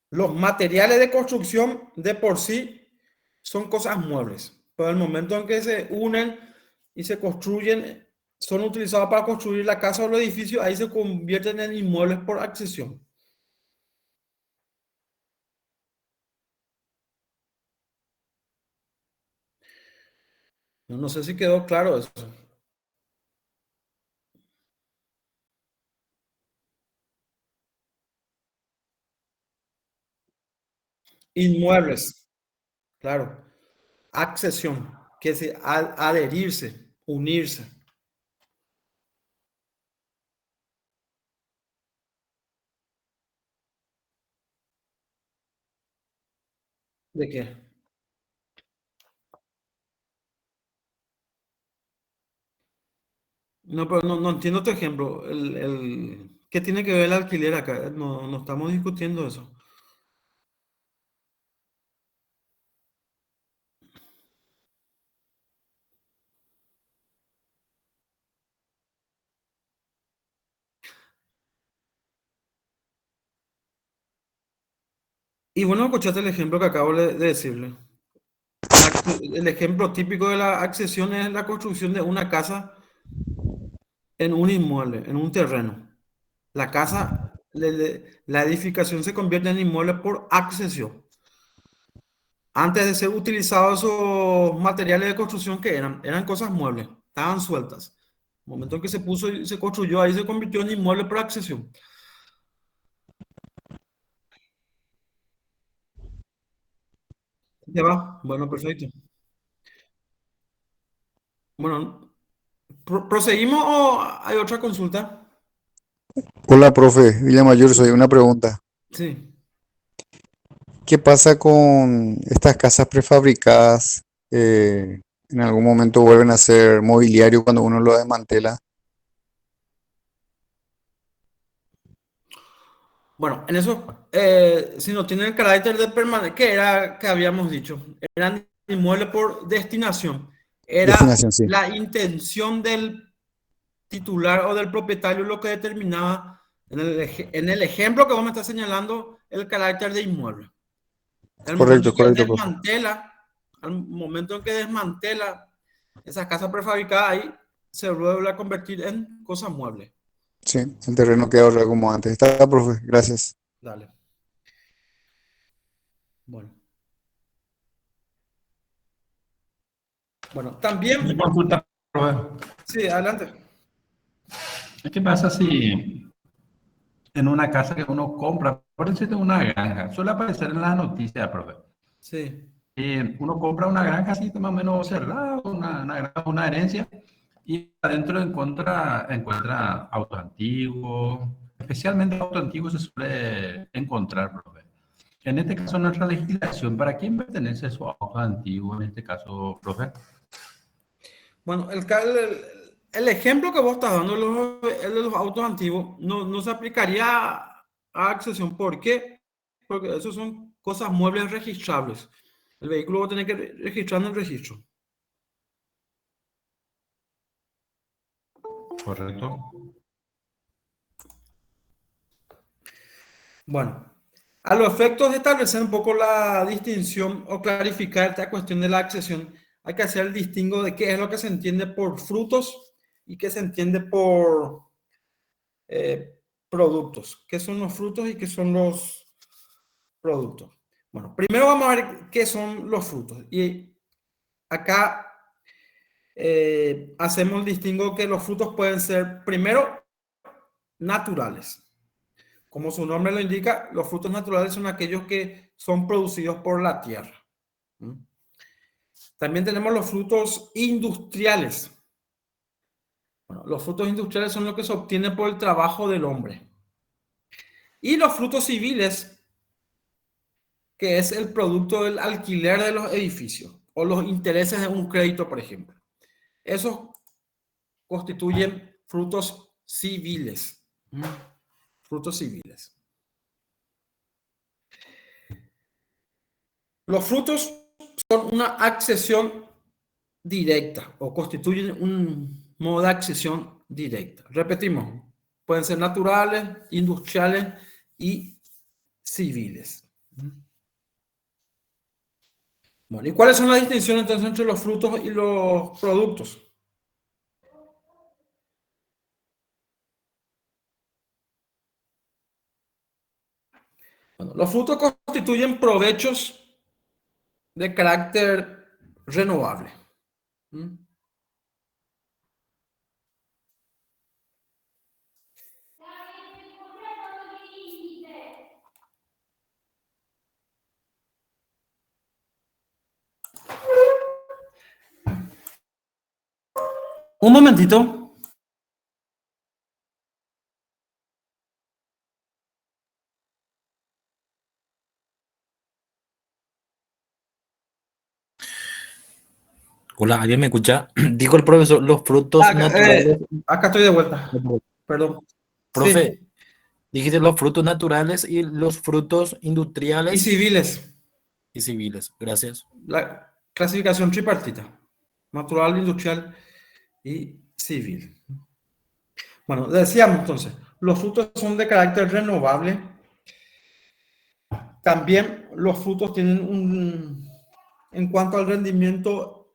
Los materiales de construcción de por sí son cosas muebles, pero el momento en que se unen y se construyen, son utilizados para construir la casa o el edificio, ahí se convierten en inmuebles por accesión. No sé si quedó claro eso. Inmuebles, claro. Accesión, que es adherirse, unirse. ¿De qué? No, pero no entiendo tu ejemplo. ¿Qué tiene que ver el alquiler acá? No estamos discutiendo eso. Y bueno, escuchaste el ejemplo que acabo de decirle. El ejemplo típico de la accesión es la construcción de una casa en un inmueble, en un terreno. La casa, la edificación se convierte en inmueble por accesión. Antes de ser utilizados esos materiales de construcción que eran cosas muebles, estaban sueltas. El momento en que se puso y se construyó, ahí se convirtió en inmueble por accesión. ¿Ya va? Bueno, perfecto. Bueno, ¿proseguimos o hay otra consulta? Hola, profe. Villamayor, soy una pregunta. Sí. ¿Qué pasa con estas casas prefabricadas? En algún momento vuelven a ser mobiliario cuando uno lo desmantela. Bueno, en eso, si no tienen el carácter de permanente, que era que habíamos dicho, eran inmuebles por destinación. Era Destinación, sí. la intención del titular o del propietario lo que determinaba en el ejemplo que vos me estás señalando el carácter de inmueble. Al momento Correcto, en que correcto, profe. desmantela, al momento en que desmantela esas casas prefabricadas ahí, se vuelve a convertir en cosas muebles. Sí, el terreno queda ahora como antes. Está, profe. Gracias. Dale. Bueno. Bueno, Una también, consulta, profe. sí, adelante. ¿Qué pasa si en una casa que uno compra, por decirte una granja, suele aparecer en las noticias, profe? Sí. Uno compra una granja así más o menos cerrada, una granja, una herencia, y adentro encuentra autos antiguos, especialmente autos antiguos se suele encontrar, profe. En este caso, nuestra legislación, ¿para quién pertenece esos autos antiguos en este caso, profe? Bueno, el ejemplo que vos estás dando, el de los autos antiguos, no se aplicaría a accesión. ¿Por qué? Porque esos son cosas muebles registrables. El vehículo va a tener que registrar en el registro. Correcto. Bueno, a los efectos de establecer un poco la distinción o clarificar esta cuestión de la accesión, hay que hacer el distingo de qué es lo que se entiende por frutos y qué se entiende por productos. ¿Qué son los frutos y qué son los productos? Bueno, primero vamos a ver qué son los frutos. Y acá hacemos el distingo que los frutos pueden ser, primero, naturales. Como su nombre lo indica, los frutos naturales son aquellos que son producidos por la tierra. También tenemos los frutos industriales. Bueno, los frutos industriales son los que se obtienen por el trabajo del hombre. Y los frutos civiles, que es el producto del alquiler de los edificios o los intereses de un crédito, por ejemplo. Esos constituyen frutos civiles. Frutos civiles. Los frutos son una accesión directa o constituyen un modo de accesión directa. Repetimos, pueden ser naturales, industriales y civiles. Bueno, ¿y cuáles son las distinciones entonces entre los frutos y los productos? Bueno, los frutos constituyen provechos de carácter renovable. Un momentito. Hola, ¿alguien me escucha? Dijo el profesor, los frutos Acá, naturales. acá estoy de vuelta. Perdón. Profe, Sí. dijiste los frutos naturales y los frutos Y industriales civiles. y civiles. Gracias. La clasificación tripartita. Natural, industrial y civil. Bueno, decíamos entonces, los frutos son de carácter renovable. También los frutos tienen en cuanto al rendimiento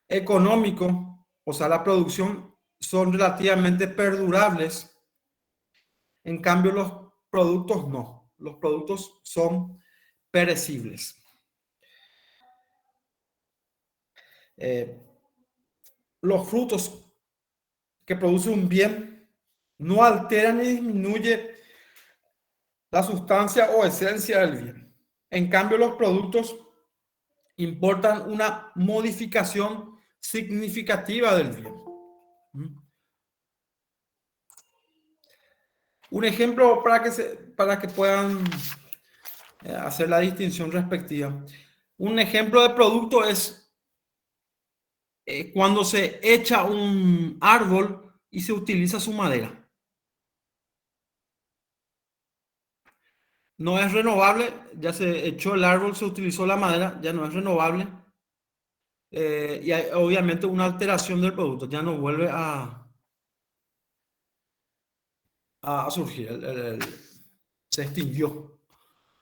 económico, o sea, la producción, son relativamente perdurables. En cambio, los productos no. Los productos son perecibles. Los frutos que producen un bien no alteran ni disminuye la sustancia o esencia del bien. En cambio, los productos importan una modificación significativa del bien. Un ejemplo para que puedan hacer la distinción respectiva. Un ejemplo de producto es cuando se echa un árbol y se utiliza su madera. No es renovable, ya se echó el árbol, se utilizó la madera, ya no es renovable. Y hay obviamente una alteración del producto, ya no vuelve a surgir. Se extinguió.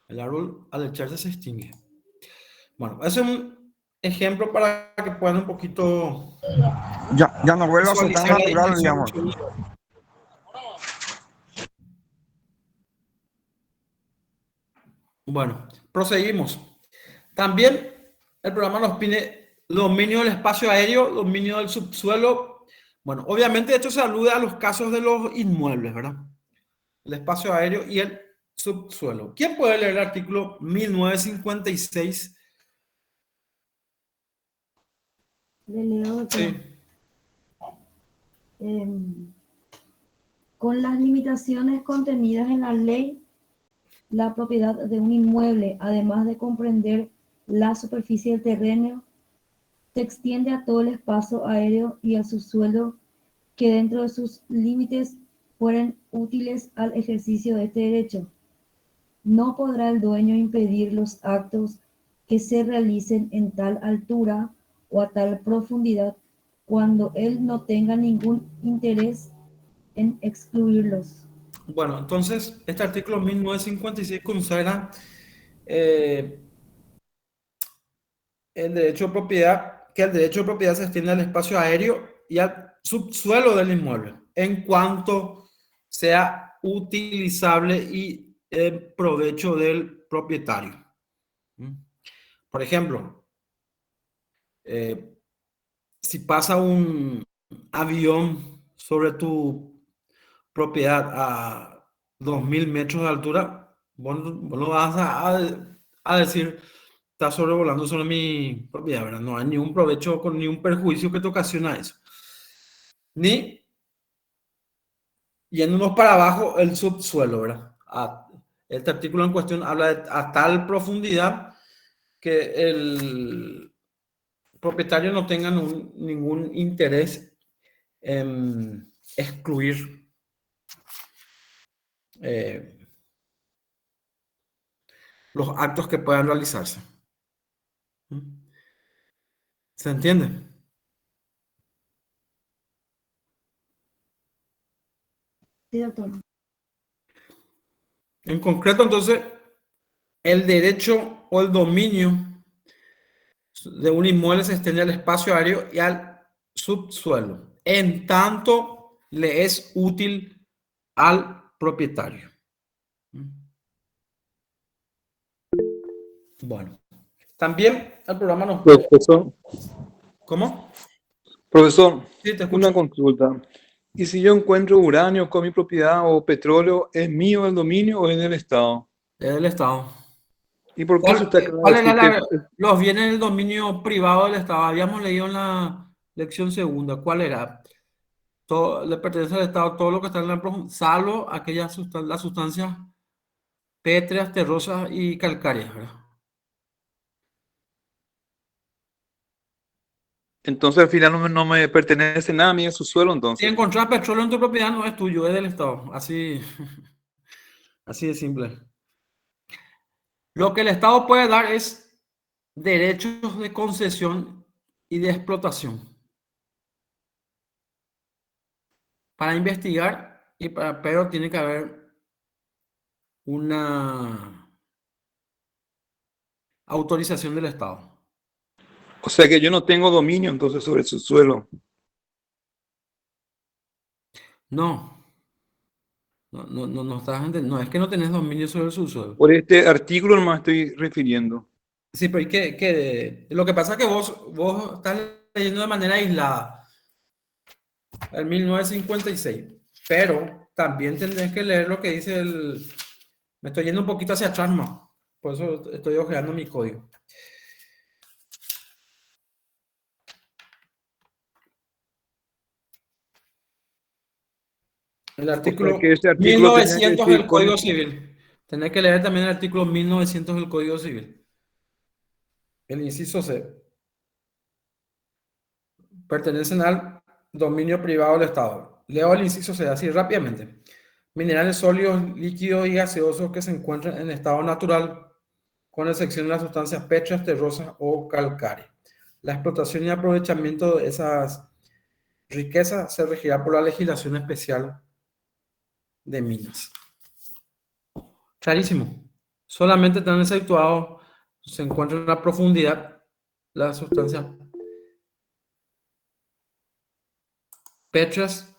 El árbol al echarse se extingue. Bueno, ese es un ejemplo para que puedan un poquito Ya no vuelve a ser tan visualizar la natural, distinción digamos. que se usa. Bueno, proseguimos. También el programa nos pide dominio del espacio aéreo, dominio del subsuelo. Bueno, obviamente esto se alude a los casos de los inmuebles, ¿verdad? El espacio aéreo y el subsuelo. ¿Quién puede leer el artículo 1956? Le leo, doctor. Sí. Con las limitaciones contenidas en la ley, la propiedad de un inmueble, además de comprender la superficie del terreno, se extiende a todo el espacio aéreo y al subsuelo que dentro de sus límites fueren útiles al ejercicio de este derecho. No podrá el dueño impedir los actos que se realicen en tal altura o a tal profundidad cuando él no tenga ningún interés en excluirlos. Bueno, entonces, este artículo 1956 consagra el derecho de propiedad, que el derecho de propiedad se extiende al espacio aéreo y al subsuelo del inmueble, en cuanto sea utilizable y en provecho del propietario. Por ejemplo, si pasa un avión sobre tu propiedad a 2000 metros de altura, vos no vas a decir, está sobrevolando sobre mi propiedad, ¿verdad? No hay ningún provecho, con ningún perjuicio que te ocasiona eso. Ni yéndonos para abajo, el subsuelo, ¿verdad? Este artículo en cuestión habla de a tal profundidad que el propietario no tenga ningún interés en excluir los actos que puedan realizarse. ¿Se entiende? Sí, doctor. En concreto, entonces, el derecho o el dominio de un inmueble se extiende al espacio aéreo y al subsuelo, en tanto le es útil al propietario. Bueno, también el programa nos pide... Profesor, ¿Cómo? profesor, Sí, te escucho. una consulta. ¿Y si yo encuentro uranio con mi propiedad o petróleo, es mío el dominio o es del Estado? Es del Estado. ¿Y por qué se está acá ¿Cuál decir era que los bienes del dominio privado del Estado? Habíamos leído en la lección segunda. ¿Cuál era? Todo, le pertenece al Estado todo lo que está en la profundidad, salvo aquellas las sustancias pétreas, terrosas y calcáreas, ¿verdad? Entonces al final no me pertenece nada a mí, es su suelo Si entonces. encontrás petróleo en tu propiedad, no es tuyo, es del Estado. Así, así de simple. Lo que el Estado puede dar es derechos de concesión y de explotación para investigar, pero tiene que haber una autorización del Estado. O sea que yo no tengo dominio entonces sobre su suelo. No, no es que no tenés dominio sobre el subsuelo. Por este artículo no me estoy refiriendo. Sí, pero lo que pasa es que vos estás leyendo de manera aislada el 1956, pero también tendrás que leer lo que dice el... Me estoy yendo un poquito hacia atrás, ¿no? Por eso estoy ojeando mi código. El O sea artículo que este artículo tenía que 1900 decir del Código Civil. Tenés que leer también el artículo 1900 del Código Civil. El inciso C. Pertenecen al dominio privado del Estado. Leo el inciso C así rápidamente. Minerales sólidos, líquidos y gaseosos que se encuentran en estado natural, con excepción de las sustancias pétreas, terrosas o calcáreas. La explotación y aprovechamiento de esas riquezas se regirá por la legislación especial de minas. Clarísimo. Solamente están exceptuados, se encuentra en la profundidad las sustancias pétreas,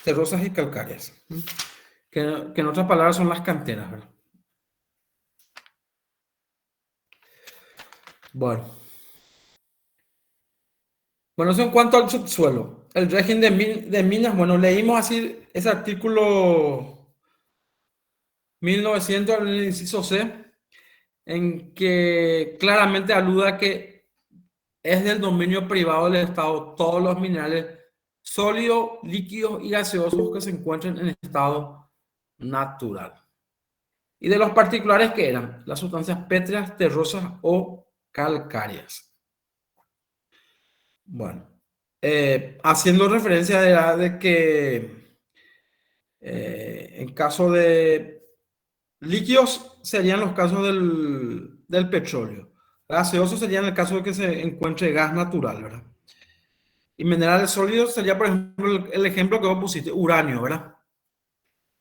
terrosas y calcáreas. Que en otras palabras son las canteras, ¿verdad? Bueno. Bueno, eso en cuanto al subsuelo. El régimen de minas, bueno, leímos así ese artículo 1900 en el inciso C, en que claramente aluda a que es del dominio privado del Estado todos los minerales sólidos, líquidos y gaseosos que se encuentran en estado natural. Y de los particulares que eran las sustancias pétreas, terrosas o calcáreas. Bueno, haciendo referencia de que en caso de líquidos serían los casos del petróleo. Gaseosos serían el caso de que se encuentre gas natural, ¿verdad? Y minerales sólidos sería, por ejemplo, el ejemplo que vos pusiste, uranio, ¿verdad?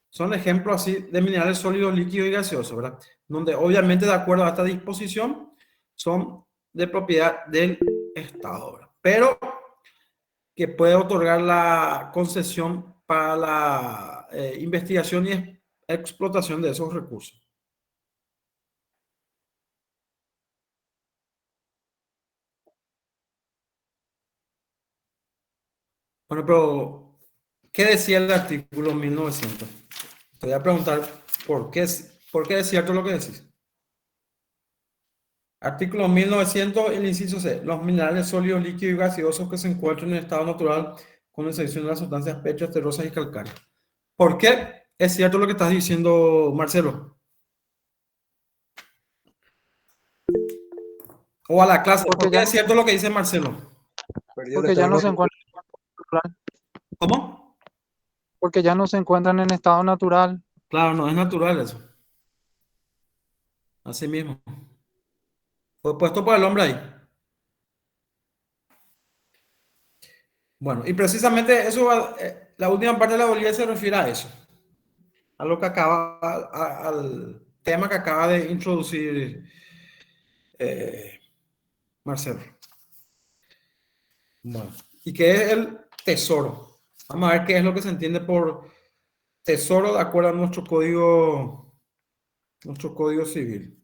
Son ejemplos así de minerales sólidos, líquidos y gaseosos, ¿verdad? Donde obviamente de acuerdo a esta disposición son de propiedad del Estado, ¿verdad? Pero que puede otorgar la concesión para la investigación y explotación de esos recursos. Bueno, pero ¿qué decía el artículo 1900? Te voy a preguntar por qué es cierto lo que decís. Artículo 1900, el inciso C. Los minerales sólidos, líquidos y gaseosos que se encuentran en estado natural, con excepción de las sustancias pétreas, terrosas y calcáreas. ¿Por qué es cierto lo que estás diciendo, Marcelo? O a la clase, ¿por qué es cierto lo que dice Marcelo? Porque ya no se encuentran en estado natural. ¿Cómo? Porque ya no se encuentran en estado natural. Claro, no es natural eso. Así mismo. Fue puesto por el hombre ahí. Bueno, y precisamente eso, la última parte de la Bolivia se refiere a eso. A lo que al tema que acaba de introducir Marcelo. Bueno, ¿y qué es el tesoro? Vamos a ver qué es lo que se entiende por tesoro de acuerdo a nuestro código civil.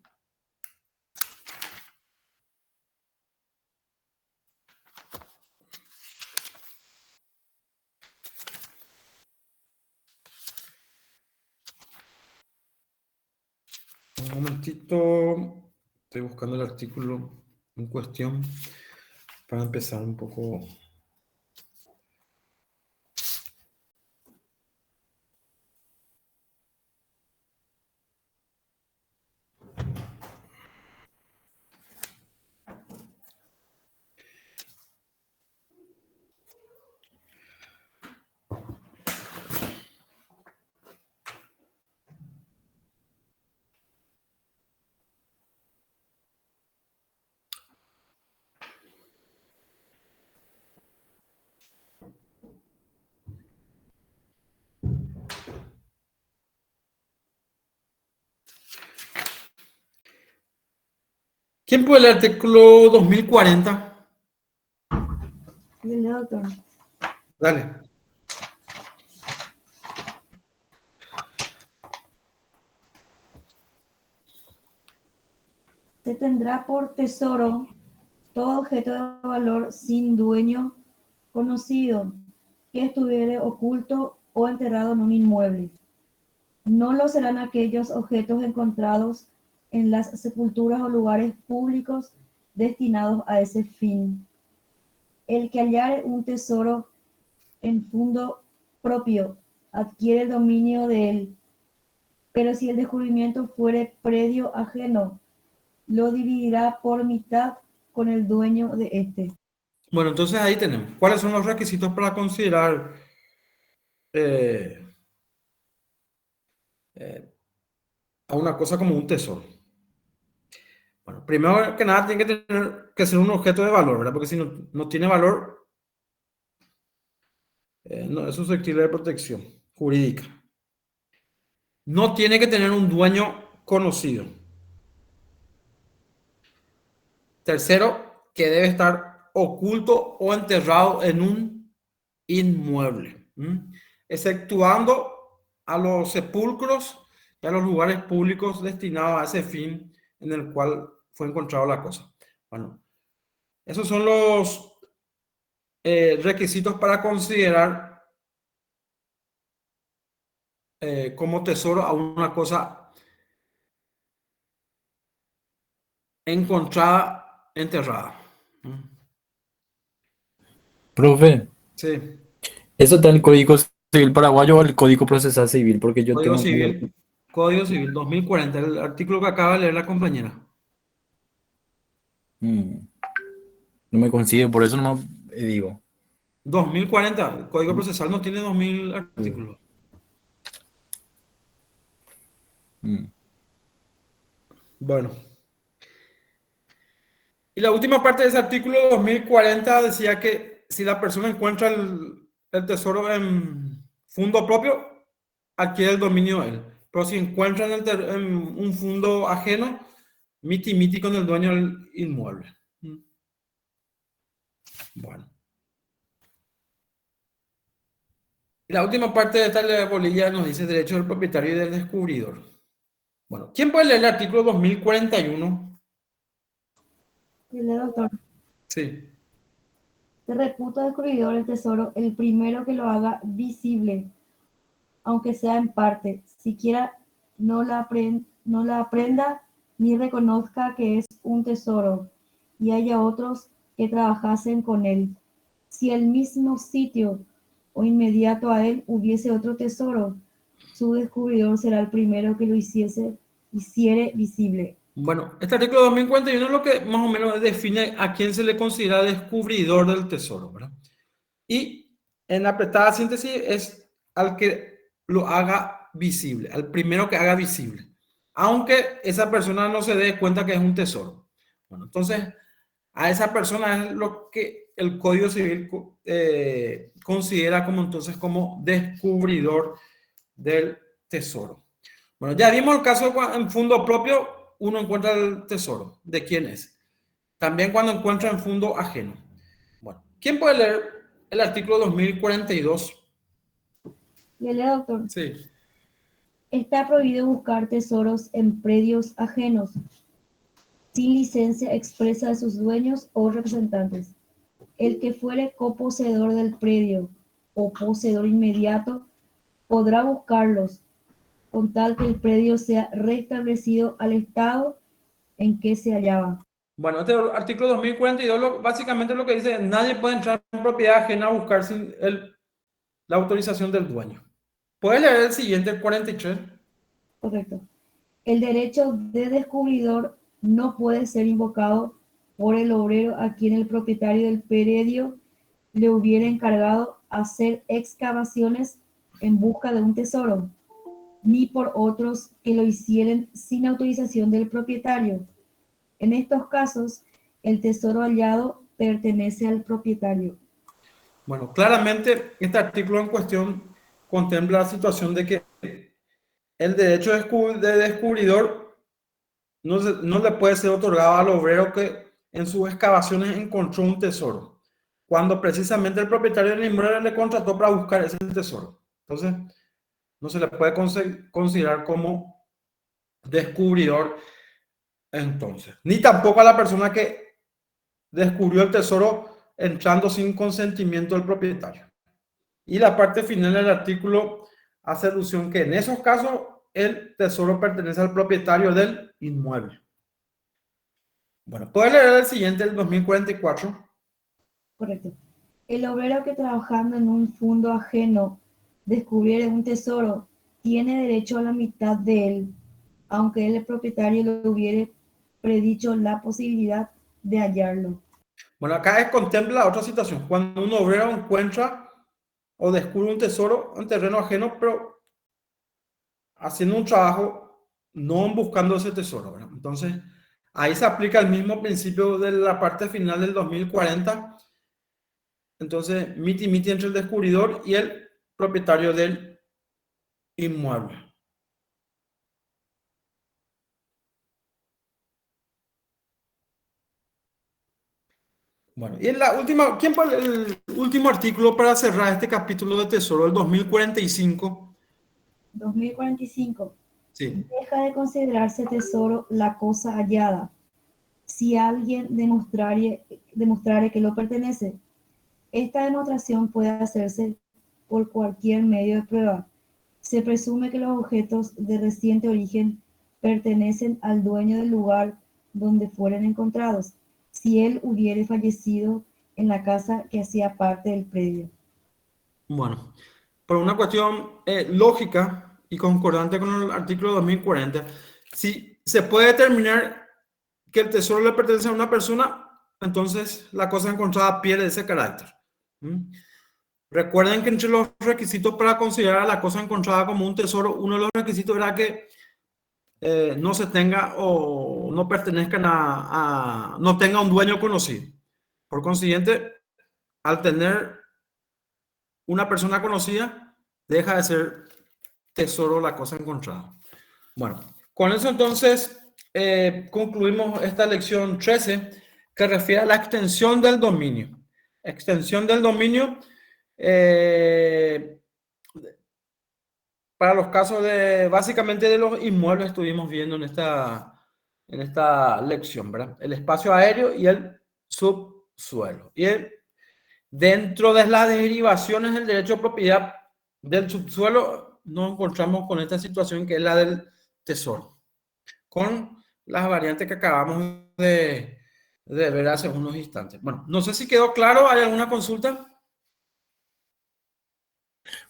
Un momentito, estoy buscando el artículo en cuestión para empezar un poco. ¿Quién puede leer el artículo 2040? Dile, doctor. Dale. Se tendrá por tesoro todo objeto de valor sin dueño conocido que estuviere oculto o enterrado en un inmueble. No lo serán aquellos objetos encontrados en las sepulturas o lugares públicos destinados a ese fin. El que hallare un tesoro en fondo propio adquiere el dominio de él, pero si el descubrimiento fuere predio ajeno, lo dividirá por mitad con el dueño de este. Bueno, entonces ahí tenemos. ¿Cuáles son los requisitos para considerar a una cosa como un tesoro? Bueno, primero que nada tiene que tener que ser un objeto de valor, ¿verdad? Porque si no tiene valor, no es susceptible de protección jurídica. No tiene que tener un dueño conocido. Tercero, que debe estar oculto o enterrado en un inmueble, exceptuando a los sepulcros y a los lugares públicos destinados a ese fin en el cual fue encontrado la cosa. Bueno, esos son los requisitos para considerar como tesoro a una cosa encontrada, enterrada. Profe, Sí, ¿eso está en el Código Civil paraguayo o el Código Procesal Civil? Porque yo tengo... Código Civil 2040, el artículo que acaba de leer la compañera. No me consigue, por eso no digo. 2040, el Código Procesal no tiene 2000 artículos. Bueno. Y la última parte de ese artículo 2040 decía que si la persona encuentra el tesoro en fondo propio, adquiere el dominio de él. Pero si encuentra en un fondo ajeno, miti con el dueño del inmueble. Bueno. Y la última parte de esta bolilla nos dice derecho del propietario y del descubridor. Bueno, ¿quién puede leer el artículo 2041? Dile, doctor. Sí. Se reputa descubridor el tesoro el primero que lo haga visible, aunque sea en parte, siquiera no la aprenda ni reconozca que es un tesoro, y haya otros que trabajasen con él. Si el mismo sitio o inmediato a él hubiese otro tesoro, su descubridor será el primero que lo hiciere visible. Bueno, este artículo 2041 es lo que más o menos define a quién se le considera descubridor del tesoro, ¿verdad? Y en la apretada síntesis es al que lo haga visible, al primero que haga visible, aunque esa persona no se dé cuenta que es un tesoro. Bueno, entonces a esa persona es lo que el Código Civil considera como entonces como descubridor del tesoro. Bueno, ya vimos el caso en fondo propio, uno encuentra el tesoro. ¿De quién es? También cuando encuentra en fondo ajeno. Bueno, ¿quién puede leer el artículo 2042? Lele, doctor. Sí. Está prohibido buscar tesoros en predios ajenos, sin licencia expresa de sus dueños o representantes. El que fuere coposeedor del predio o poseedor inmediato podrá buscarlos, con tal que el predio sea restablecido al estado en que se hallaba. Bueno, este artículo 2042 básicamente lo que dice es nadie puede entrar en propiedad ajena a buscar sin la autorización del dueño. ¿Puedes leer el siguiente, el 43? Correcto. El derecho de descubridor no puede ser invocado por el obrero a quien el propietario del predio le hubiera encargado hacer excavaciones en busca de un tesoro, ni por otros que lo hicieren sin autorización del propietario. En estos casos, el tesoro hallado pertenece al propietario. Bueno, claramente este artículo en cuestión contempla la situación de que el derecho de descubridor no le puede ser otorgado al obrero que en sus excavaciones encontró un tesoro, cuando precisamente el propietario del inmueble le contrató para buscar ese tesoro. Entonces, no se le puede considerar como descubridor entonces, ni tampoco a la persona que descubrió el tesoro entrando sin consentimiento del propietario. Y la parte final del artículo hace alusión que en esos casos el tesoro pertenece al propietario del inmueble. Bueno, ¿puede leer el siguiente, el 2044? Correcto. El obrero que trabajando en un fondo ajeno descubriere un tesoro tiene derecho a la mitad de él, aunque el propietario le hubiere predicho la posibilidad de hallarlo. Bueno, acá contempla otra situación. Cuando un obrero encuentra o descubre un tesoro en terreno ajeno, pero haciendo un trabajo, no buscando ese tesoro, ¿verdad? Entonces, ahí se aplica el mismo principio de la parte final del 2040. Entonces, miti-miti entre el descubridor y el propietario del inmueble. Bueno, y en la última, ¿quién fue el último artículo para cerrar este capítulo de tesoro, el 2045? 2045. Sí. Deja de considerarse tesoro la cosa hallada, si alguien demostrare que lo pertenece. Esta demostración puede hacerse por cualquier medio de prueba. Se presume que los objetos de reciente origen pertenecen al dueño del lugar donde fueron encontrados, si él hubiere fallecido en la casa que hacía parte del predio. Bueno, por una cuestión lógica y concordante con el artículo 2040, si se puede determinar que el tesoro le pertenece a una persona, entonces la cosa encontrada pierde ese carácter. Recuerden que entre los requisitos para considerar a la cosa encontrada como un tesoro, uno de los requisitos era que no se tenga o no pertenezcan no tenga un dueño conocido. Por consiguiente, al tener una persona conocida, deja de ser tesoro la cosa encontrada. Bueno, con eso entonces concluimos esta lección 13 que refiere a la extensión del dominio. Extensión del dominio para los casos básicamente de los inmuebles estuvimos viendo en esta lección, ¿verdad? El espacio aéreo y el subsuelo. Y dentro de las derivaciones del derecho de propiedad del subsuelo, nos encontramos con esta situación que es la del tesoro, con las variantes que acabamos de ver hace unos instantes. Bueno, no sé si quedó claro. ¿Hay alguna consulta?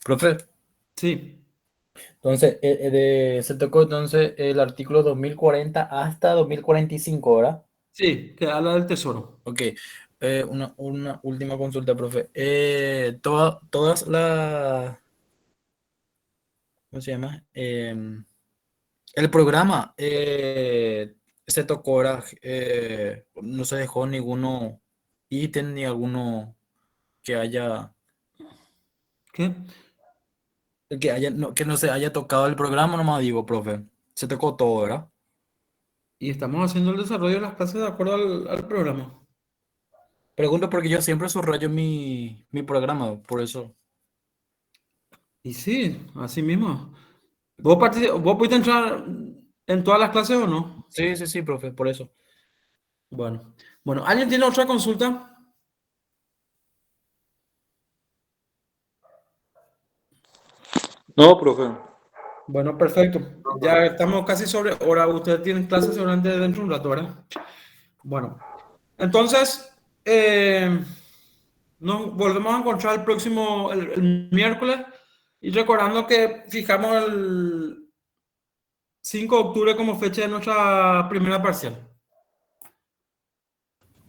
Profe. Sí. Entonces, se tocó entonces el artículo 2040 hasta 2045, ¿verdad? Sí, que habla del tesoro. Ok. Una última consulta, profe. Todas las... ¿Cómo se llama? El programa se tocó, ¿verdad? No se dejó ninguno ítem ni alguno que haya... ¿Qué? Que no se haya tocado el programa, nomás digo, profe. Se tocó todo, ¿verdad? Y estamos haciendo el desarrollo de las clases de acuerdo al programa. Pregunto porque yo siempre subrayo mi programa, por eso. Y sí, así mismo. ¿Vos pudiste entrar en todas las clases o no? Sí, profe, por eso. Bueno, ¿alguien tiene otra consulta? No, profe. Bueno, perfecto. Ya estamos casi sobre hora. Ustedes tienen clases seguramente dentro de un rato, ¿verdad? Bueno, entonces, nos volvemos a encontrar el próximo, el miércoles. Y recordando que fijamos el 5 de octubre como fecha de nuestra primera parcial.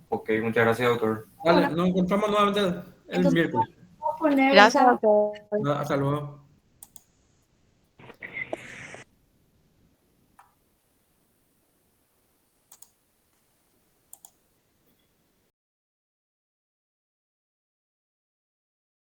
Ok, muchas gracias, doctor. Vale, nos encontramos nuevamente el miércoles. Gracias, doctor. Hasta luego.